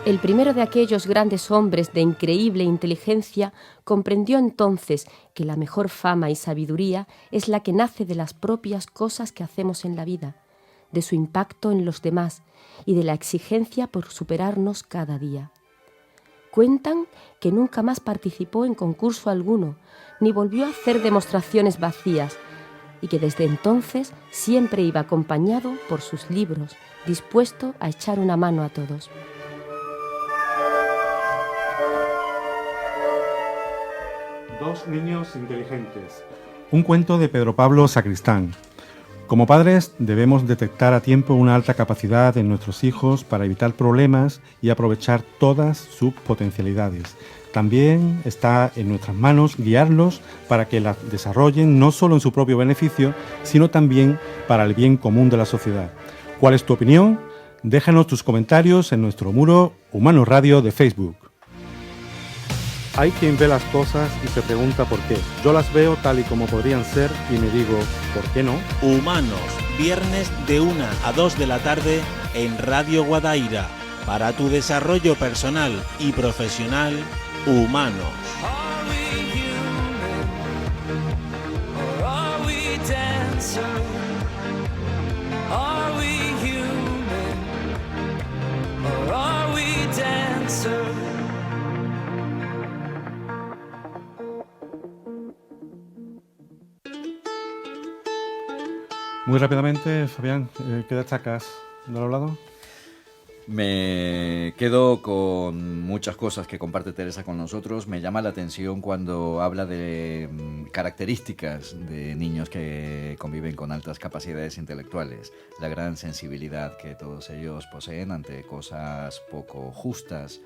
El primero de aquellos grandes hombres de increíble inteligencia comprendió entonces que la mejor fama y sabiduría es la que nace de las propias cosas que hacemos en la vida, de su impacto en los demás y de la exigencia por superarnos cada día. Cuentan que nunca más participó en concurso alguno, ni volvió a hacer demostraciones vacías, y que desde entonces siempre iba acompañado por sus libros, dispuesto a echar una mano a todos. Dos niños inteligentes. Un cuento de Pedro Pablo Sacristán. Como padres debemos detectar a tiempo una alta capacidad en nuestros hijos para evitar problemas y aprovechar todas sus potencialidades. También está en nuestras manos guiarlos para que las desarrollen no solo en su propio beneficio, sino también para el bien común de la sociedad. ¿Cuál es tu opinión? Déjanos tus comentarios en nuestro muro Humanos Radio de Facebook. Hay quien ve las cosas y se pregunta por qué. Yo las veo tal y como podrían ser y me digo, ¿por qué no? Humanos, viernes de 1 a 2 de la tarde en Radio Guadaira. Para tu desarrollo personal y profesional, Humanos. answer. Muy rápidamente, Fabián, ¿qué destacas del hablado? Me quedo con muchas cosas que comparte Teresa con nosotros. Me llama la atención cuando habla de características de niños que conviven con altas capacidades intelectuales, la gran sensibilidad que todos ellos poseen ante cosas poco justas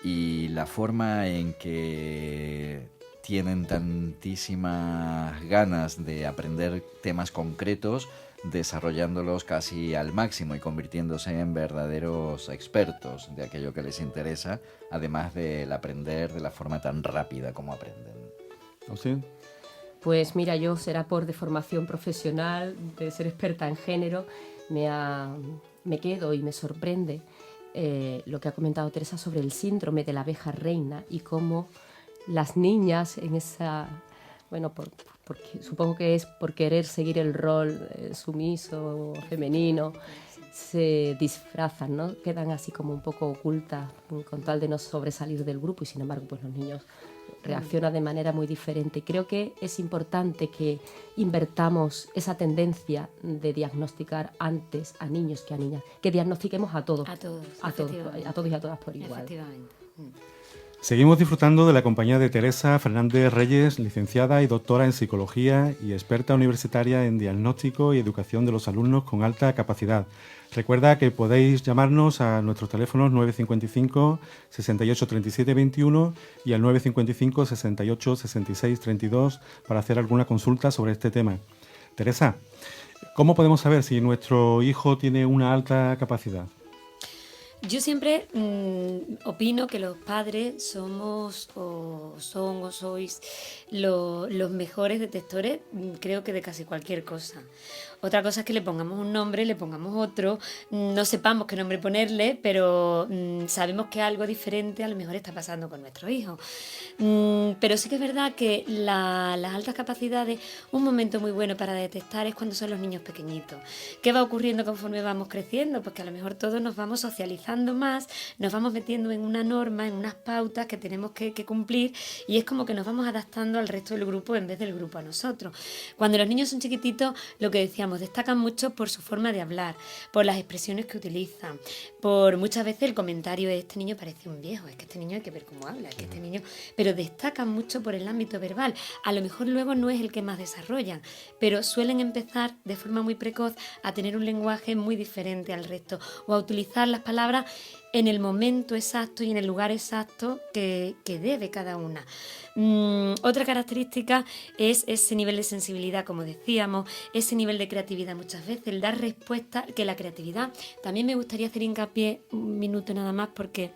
y la forma en que tienen tantísimas ganas de aprender temas concretos, desarrollándolos casi al máximo y convirtiéndose en verdaderos expertos de aquello que les interesa, además del aprender de la forma tan rápida como aprenden. ¿O sí? Pues mira, yo será por deformación profesional, de ser experta en género, me quedo y me sorprende lo que ha comentado Teresa sobre el síndrome de la abeja reina y cómo las niñas en esa... Bueno, porque supongo que es por querer seguir el rol sumiso, femenino, se disfrazan, ¿no? Quedan así como un poco ocultas con tal de no sobresalir del grupo y sin embargo pues los niños reaccionan de manera muy diferente. Creo que es importante que invertamos esa tendencia de diagnosticar antes a niños que a niñas, que diagnostiquemos a todos. A todos Y a todas por igual. Efectivamente. Seguimos disfrutando de la compañía de Teresa Fernández Reyes, licenciada y doctora en Psicología y experta universitaria en diagnóstico y educación de los alumnos con alta capacidad. Recuerda que podéis llamarnos a nuestros teléfonos 955 68 37 21 y al 955 68 66 32 para hacer alguna consulta sobre este tema. Teresa, ¿cómo podemos saber si nuestro hijo tiene una alta capacidad? Yo siempre opino que los padres somos o sois los mejores detectores, creo que de casi cualquier cosa. Otra cosa es que le pongamos un nombre, le pongamos otro, no sepamos qué nombre ponerle, pero sabemos que algo diferente a lo mejor está pasando con nuestro hijo. Pero sí que es verdad que las altas capacidades, un momento muy bueno para detectar es cuando son los niños pequeñitos. ¿Qué va ocurriendo conforme vamos creciendo? Pues que a lo mejor todos nos vamos socializando más, nos vamos metiendo en una norma, en unas pautas que tenemos que cumplir y es como que nos vamos adaptando al resto del grupo en vez del grupo a nosotros. Cuando los niños son chiquititos, lo que decíamos, destacan mucho por su forma de hablar, por las expresiones que utilizan, por muchas veces el comentario de este niño parece un viejo, es que este niño hay que ver cómo habla, es que este niño... Pero destacan mucho por el ámbito verbal. A lo mejor luego no es el que más desarrollan, pero suelen empezar de forma muy precoz a tener un lenguaje muy diferente al resto o a utilizar las palabras en el momento exacto y en el lugar exacto que debe cada una. Otra característica es ese nivel de sensibilidad, como decíamos, ese nivel de creatividad muchas veces, el dar respuesta, que la creatividad, también me gustaría hacer hincapié un minuto nada más porque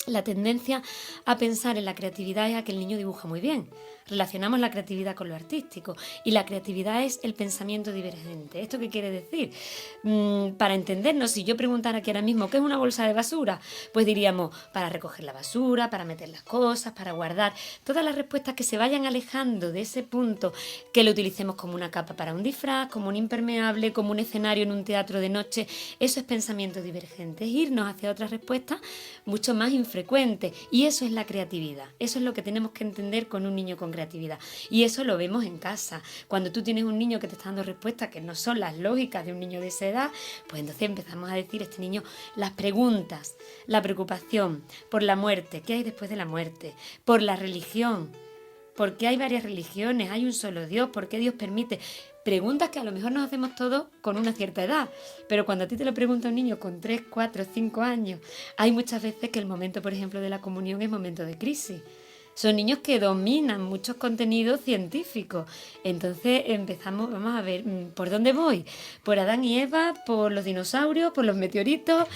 la tendencia a pensar en la creatividad es a que el niño dibuja muy bien. Relacionamos la creatividad con lo artístico y la creatividad es el pensamiento divergente. ¿Esto qué quiere decir? Para entendernos, si yo preguntara aquí ahora mismo ¿qué es una bolsa de basura? Pues diríamos para recoger la basura, para meter las cosas, para guardar. Todas las respuestas que se vayan alejando de ese punto, que lo utilicemos como una capa para un disfraz, como un impermeable, como un escenario en un teatro de noche, eso es pensamiento divergente, es irnos hacia otras respuestas mucho más infrecuentes y eso es la creatividad. Eso es lo que tenemos que entender con un niño con creatividad. Y eso lo vemos en casa. Cuando tú tienes un niño que te está dando respuestas que no son las lógicas de un niño de esa edad, pues entonces empezamos a decir, este niño, las preguntas, la preocupación por la muerte, ¿qué hay después de la muerte? Por la religión, ¿por qué hay varias religiones? ¿Hay un solo Dios? ¿Por qué Dios permite? Preguntas que a lo mejor nos hacemos todos con una cierta edad, pero cuando a ti te lo pregunta un niño con 3, 4, 5 años, hay muchas veces que el momento, por ejemplo, de la comunión es momento de crisis. Son niños que dominan muchos contenidos científicos. Entonces empezamos, vamos a ver, ¿por dónde voy? ¿Por Adán y Eva? ¿Por los dinosaurios? ¿Por los meteoritos?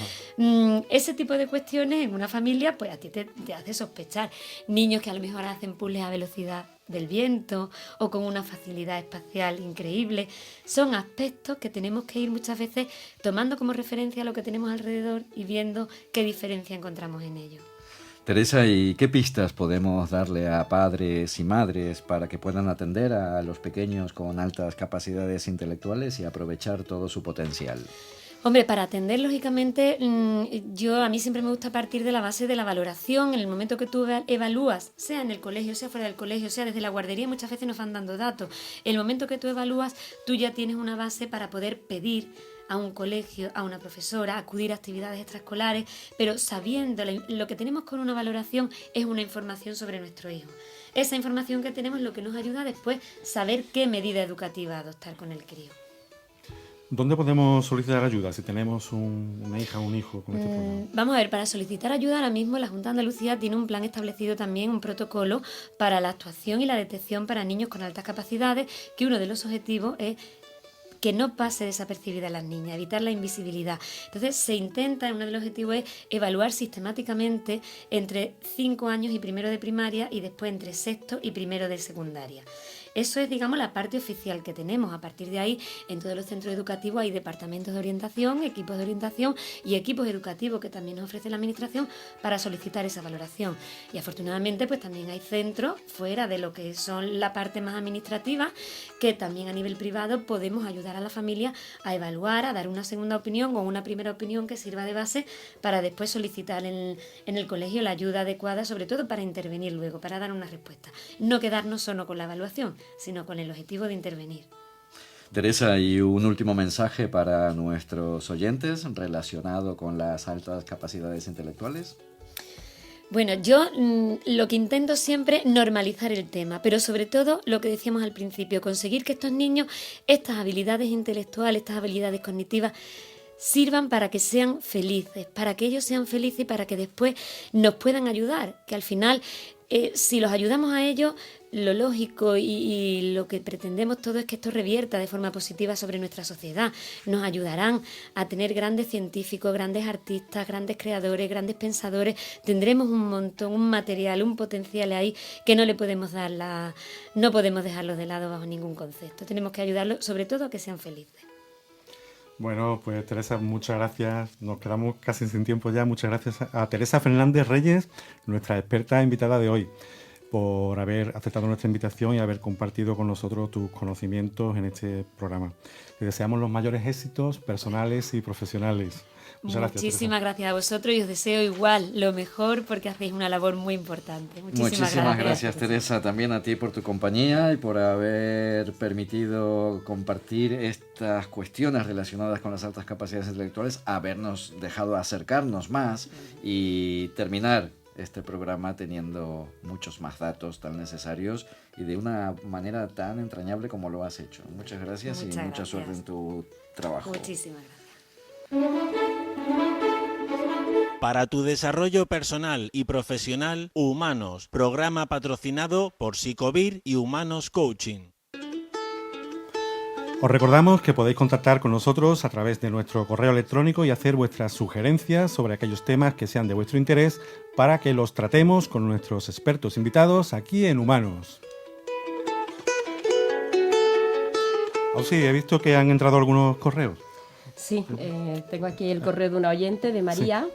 Ese tipo de cuestiones en una familia, pues a ti te hace sospechar. Niños que a lo mejor hacen puzzles a velocidad del viento o con una facilidad espacial increíble. Son aspectos que tenemos que ir muchas veces tomando como referencia a lo que tenemos alrededor y viendo qué diferencia encontramos en ellos. Teresa, ¿y qué pistas podemos darle a padres y madres para que puedan atender a los pequeños con altas capacidades intelectuales y aprovechar todo su potencial? Hombre, para atender, lógicamente, a mí siempre me gusta partir de la base de la valoración. En el momento que tú evalúas, sea en el colegio, sea fuera del colegio, sea desde la guardería, muchas veces nos van dando datos. En el momento que tú evalúas, tú ya tienes una base para poder pedir a un colegio, a una profesora, acudir a actividades extraescolares, pero sabiendo lo que tenemos con una valoración es una información sobre nuestro hijo. Esa información que tenemos es lo que nos ayuda después a saber qué medida educativa adoptar con el crío. ¿Dónde podemos solicitar ayuda si tenemos una hija o un hijo con este problema? Vamos a ver, para solicitar ayuda ahora mismo la Junta de Andalucía tiene un plan establecido también, un protocolo para la actuación y la detección para niños con altas capacidades, que uno de los objetivos es que no pase desapercibida a las niñas, evitar la invisibilidad. Entonces se intenta, uno de los objetivos es evaluar sistemáticamente entre 5 años y primero de primaria y después entre sexto y primero de secundaria. Eso es, digamos, la parte oficial que tenemos. A partir de ahí, en todos los centros educativos hay departamentos de orientación, equipos de orientación y equipos educativos que también nos ofrece la Administración para solicitar esa valoración. Y afortunadamente, pues también hay centros fuera de lo que son la parte más administrativa, que también a nivel privado podemos ayudar a la familia a evaluar, a dar una segunda opinión o una primera opinión que sirva de base para después solicitar en el colegio la ayuda adecuada, sobre todo para intervenir luego, para dar una respuesta. No quedarnos solo con la evaluación, sino con el objetivo de intervenir. Teresa, y un último mensaje para nuestros oyentes relacionado con las altas capacidades intelectuales. Bueno, yo lo que intento siempre es normalizar el tema, pero sobre todo lo que decíamos al principio, conseguir que estos niños, estas habilidades intelectuales, estas habilidades cognitivas, sirvan para que sean felices, para que ellos sean felices y para que después nos puedan ayudar, que al final, si los ayudamos a ellos, lo lógico y lo que pretendemos todo es que esto revierta de forma positiva sobre nuestra sociedad. Nos ayudarán a tener grandes científicos, grandes artistas, grandes creadores, grandes pensadores. Tendremos un montón, un material, un potencial ahí que no le podemos dar no podemos dejarlos de lado bajo ningún concepto. Tenemos que ayudarlos sobre todo a que sean felices. Bueno, pues Teresa, muchas gracias. Nos quedamos casi sin tiempo ya. Muchas gracias a Teresa Fernández Reyes, nuestra experta invitada de hoy, por haber aceptado nuestra invitación y haber compartido con nosotros tus conocimientos en este programa. Te deseamos los mayores éxitos personales y profesionales. Muchísimas gracias a vosotros y os deseo igual lo mejor porque hacéis una labor muy importante. Muchísimas gracias, Teresa, también a ti por tu compañía y por haber permitido compartir estas cuestiones relacionadas con las altas capacidades intelectuales, habernos dejado acercarnos más y terminar este programa teniendo muchos más datos tan necesarios y de una manera tan entrañable como lo has hecho. Muchas gracias y mucha suerte en tu trabajo. Muchísimas gracias. Para tu desarrollo personal y profesional, Humanos, programa patrocinado por Psicovir y Humanos Coaching. Os recordamos que podéis contactar con nosotros a través de nuestro correo electrónico y hacer vuestras sugerencias sobre aquellos temas que sean de vuestro interés para que los tratemos con nuestros expertos invitados aquí en Humanos. Sí, he visto que han entrado algunos correos. Sí, tengo aquí el correo de una oyente, de María,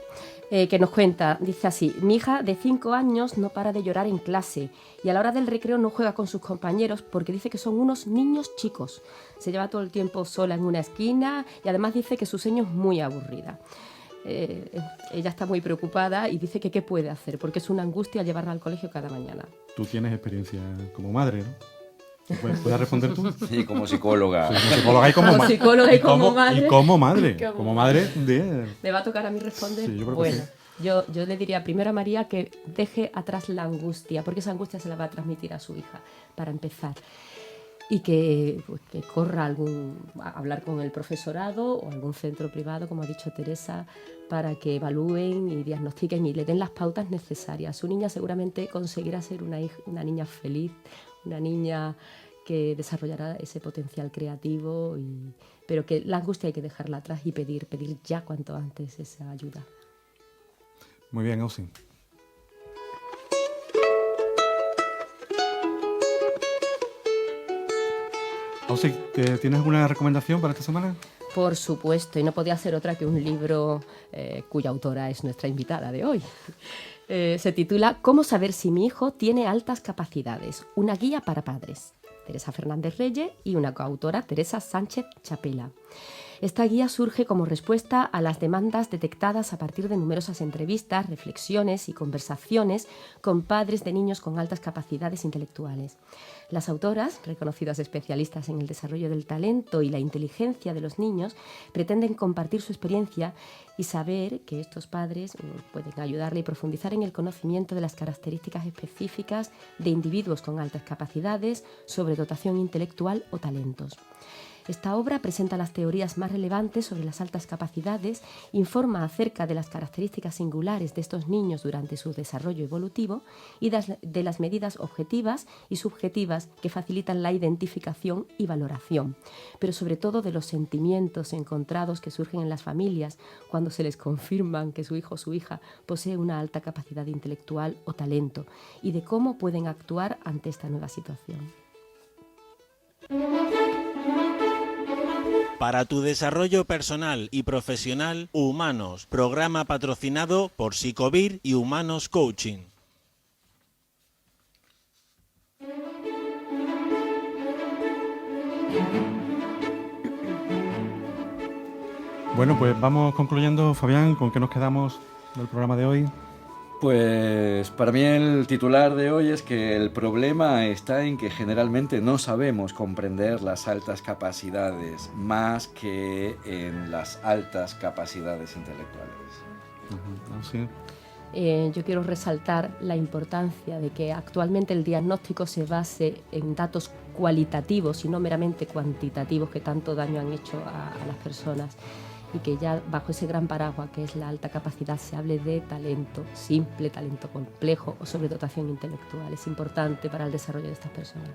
que nos cuenta, dice así: mi hija de 5 años no para de llorar en clase y a la hora del recreo no juega con sus compañeros porque dice que son unos niños chicos. Se lleva todo el tiempo sola en una esquina y además dice que su sueño es muy aburrida. Ella está muy preocupada y dice que qué puede hacer porque es una angustia llevarla al colegio cada mañana. Tú tienes experiencia como madre, ¿no? ¿Puedes responder tú? Sí, como psicóloga. Sí, como psicóloga y como psicóloga y como madre. Y como madre. Como madre de... ¿Me va a tocar a mí responder? Sí, yo creo bueno, que sí. yo le diría primero a María que deje atrás la angustia, porque esa angustia se la va a transmitir a su hija, para empezar. Y que corra a hablar con el profesorado o algún centro privado, como ha dicho Teresa, para que evalúen y diagnostiquen y le den las pautas necesarias. Su niña seguramente conseguirá ser una niña feliz, una niña que desarrollará ese potencial creativo, pero que la angustia hay que dejarla atrás y pedir ya cuanto antes esa ayuda. Muy bien, Ausi. Ausi, ¿tienes alguna recomendación para esta semana? Por supuesto, y no podía ser otra que un libro cuya autora es nuestra invitada de hoy. Se titula ¿Cómo saber si mi hijo tiene altas capacidades? Una guía para padres. Teresa Fernández Reyes y una coautora, Teresa Sánchez Chapela. Esta guía surge como respuesta a las demandas detectadas a partir de numerosas entrevistas, reflexiones y conversaciones con padres de niños con altas capacidades intelectuales. Las autoras, reconocidas especialistas en el desarrollo del talento y la inteligencia de los niños, pretenden compartir su experiencia y saber que estos padres pueden ayudarle y profundizar en el conocimiento de las características específicas de individuos con altas capacidades, sobredotación intelectual o talentos. Esta obra presenta las teorías más relevantes sobre las altas capacidades, informa acerca de las características singulares de estos niños durante su desarrollo evolutivo y de las medidas objetivas y subjetivas que facilitan la identificación y valoración, pero sobre todo de los sentimientos encontrados que surgen en las familias cuando se les confirman que su hijo o su hija posee una alta capacidad intelectual o talento y de cómo pueden actuar ante esta nueva situación. Para tu desarrollo personal y profesional, Humanos, programa patrocinado por Psicovir y Humanos Coaching. Bueno, pues vamos concluyendo, Fabián, ¿con qué nos quedamos del programa de hoy? Pues para mí el titular de hoy es que el problema está en que generalmente no sabemos comprender las altas capacidades más que en las altas capacidades intelectuales. Sí. Yo quiero resaltar la importancia de que actualmente el diagnóstico se base en datos cualitativos y no meramente cuantitativos que tanto daño han hecho a las personas, y que ya bajo ese gran paraguas que es la alta capacidad se hable de talento simple, talento complejo o sobredotación intelectual. Es importante para el desarrollo de estas personas.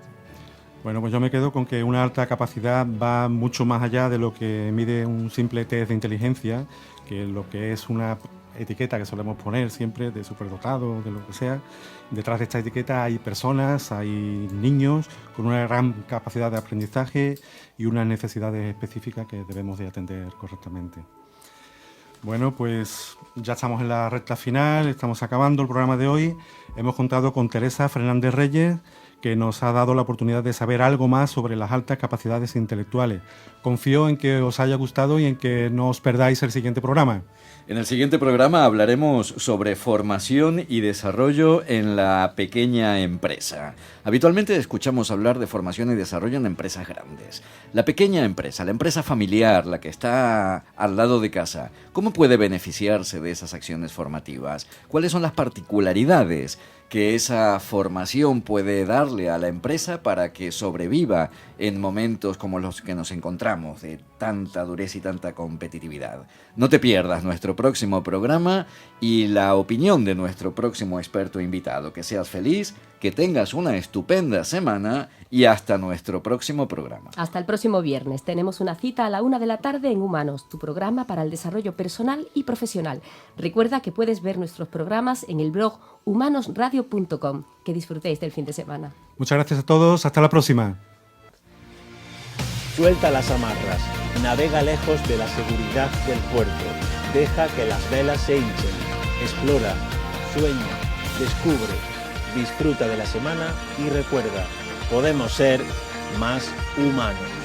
Bueno, pues yo me quedo con que una alta capacidad va mucho más allá de lo que mide un simple test de inteligencia, que lo que es una etiqueta que solemos poner siempre de superdotado, de lo que sea. Detrás de esta etiqueta hay personas, hay niños con una gran capacidad de aprendizaje y unas necesidades específicas que debemos de atender correctamente. Bueno, pues ya estamos en la recta final, estamos acabando el programa de hoy. Hemos contado con Teresa Fernández Reyes, que nos ha dado la oportunidad de saber algo más sobre las altas capacidades intelectuales. Confío en que os haya gustado y en que no os perdáis el siguiente programa. En el siguiente programa hablaremos sobre formación y desarrollo en la pequeña empresa. Habitualmente escuchamos hablar de formación y desarrollo en empresas grandes. La pequeña empresa, la empresa familiar, la que está al lado de casa, ¿cómo puede beneficiarse de esas acciones formativas? ¿Cuáles son las particularidades que esa formación puede darle a la empresa para que sobreviva en momentos como los que nos encontramos, de tanta dureza y tanta competitividad? No te pierdas nuestro próximo programa y la opinión de nuestro próximo experto invitado. Que seas feliz, que tengas una estupenda semana y hasta nuestro próximo programa. Hasta el próximo viernes. Tenemos una cita a la 1 p.m. en Humanos, tu programa para el desarrollo personal y profesional. Recuerda que puedes ver nuestros programas en el blog humanosradio.com. Que disfrutéis del fin de semana. Muchas gracias a todos. Hasta la próxima. Suelta las amarras, navega lejos de la seguridad del puerto, deja que las velas se hinchen, explora, sueña, descubre, disfruta de la semana y recuerda, podemos ser más humanos.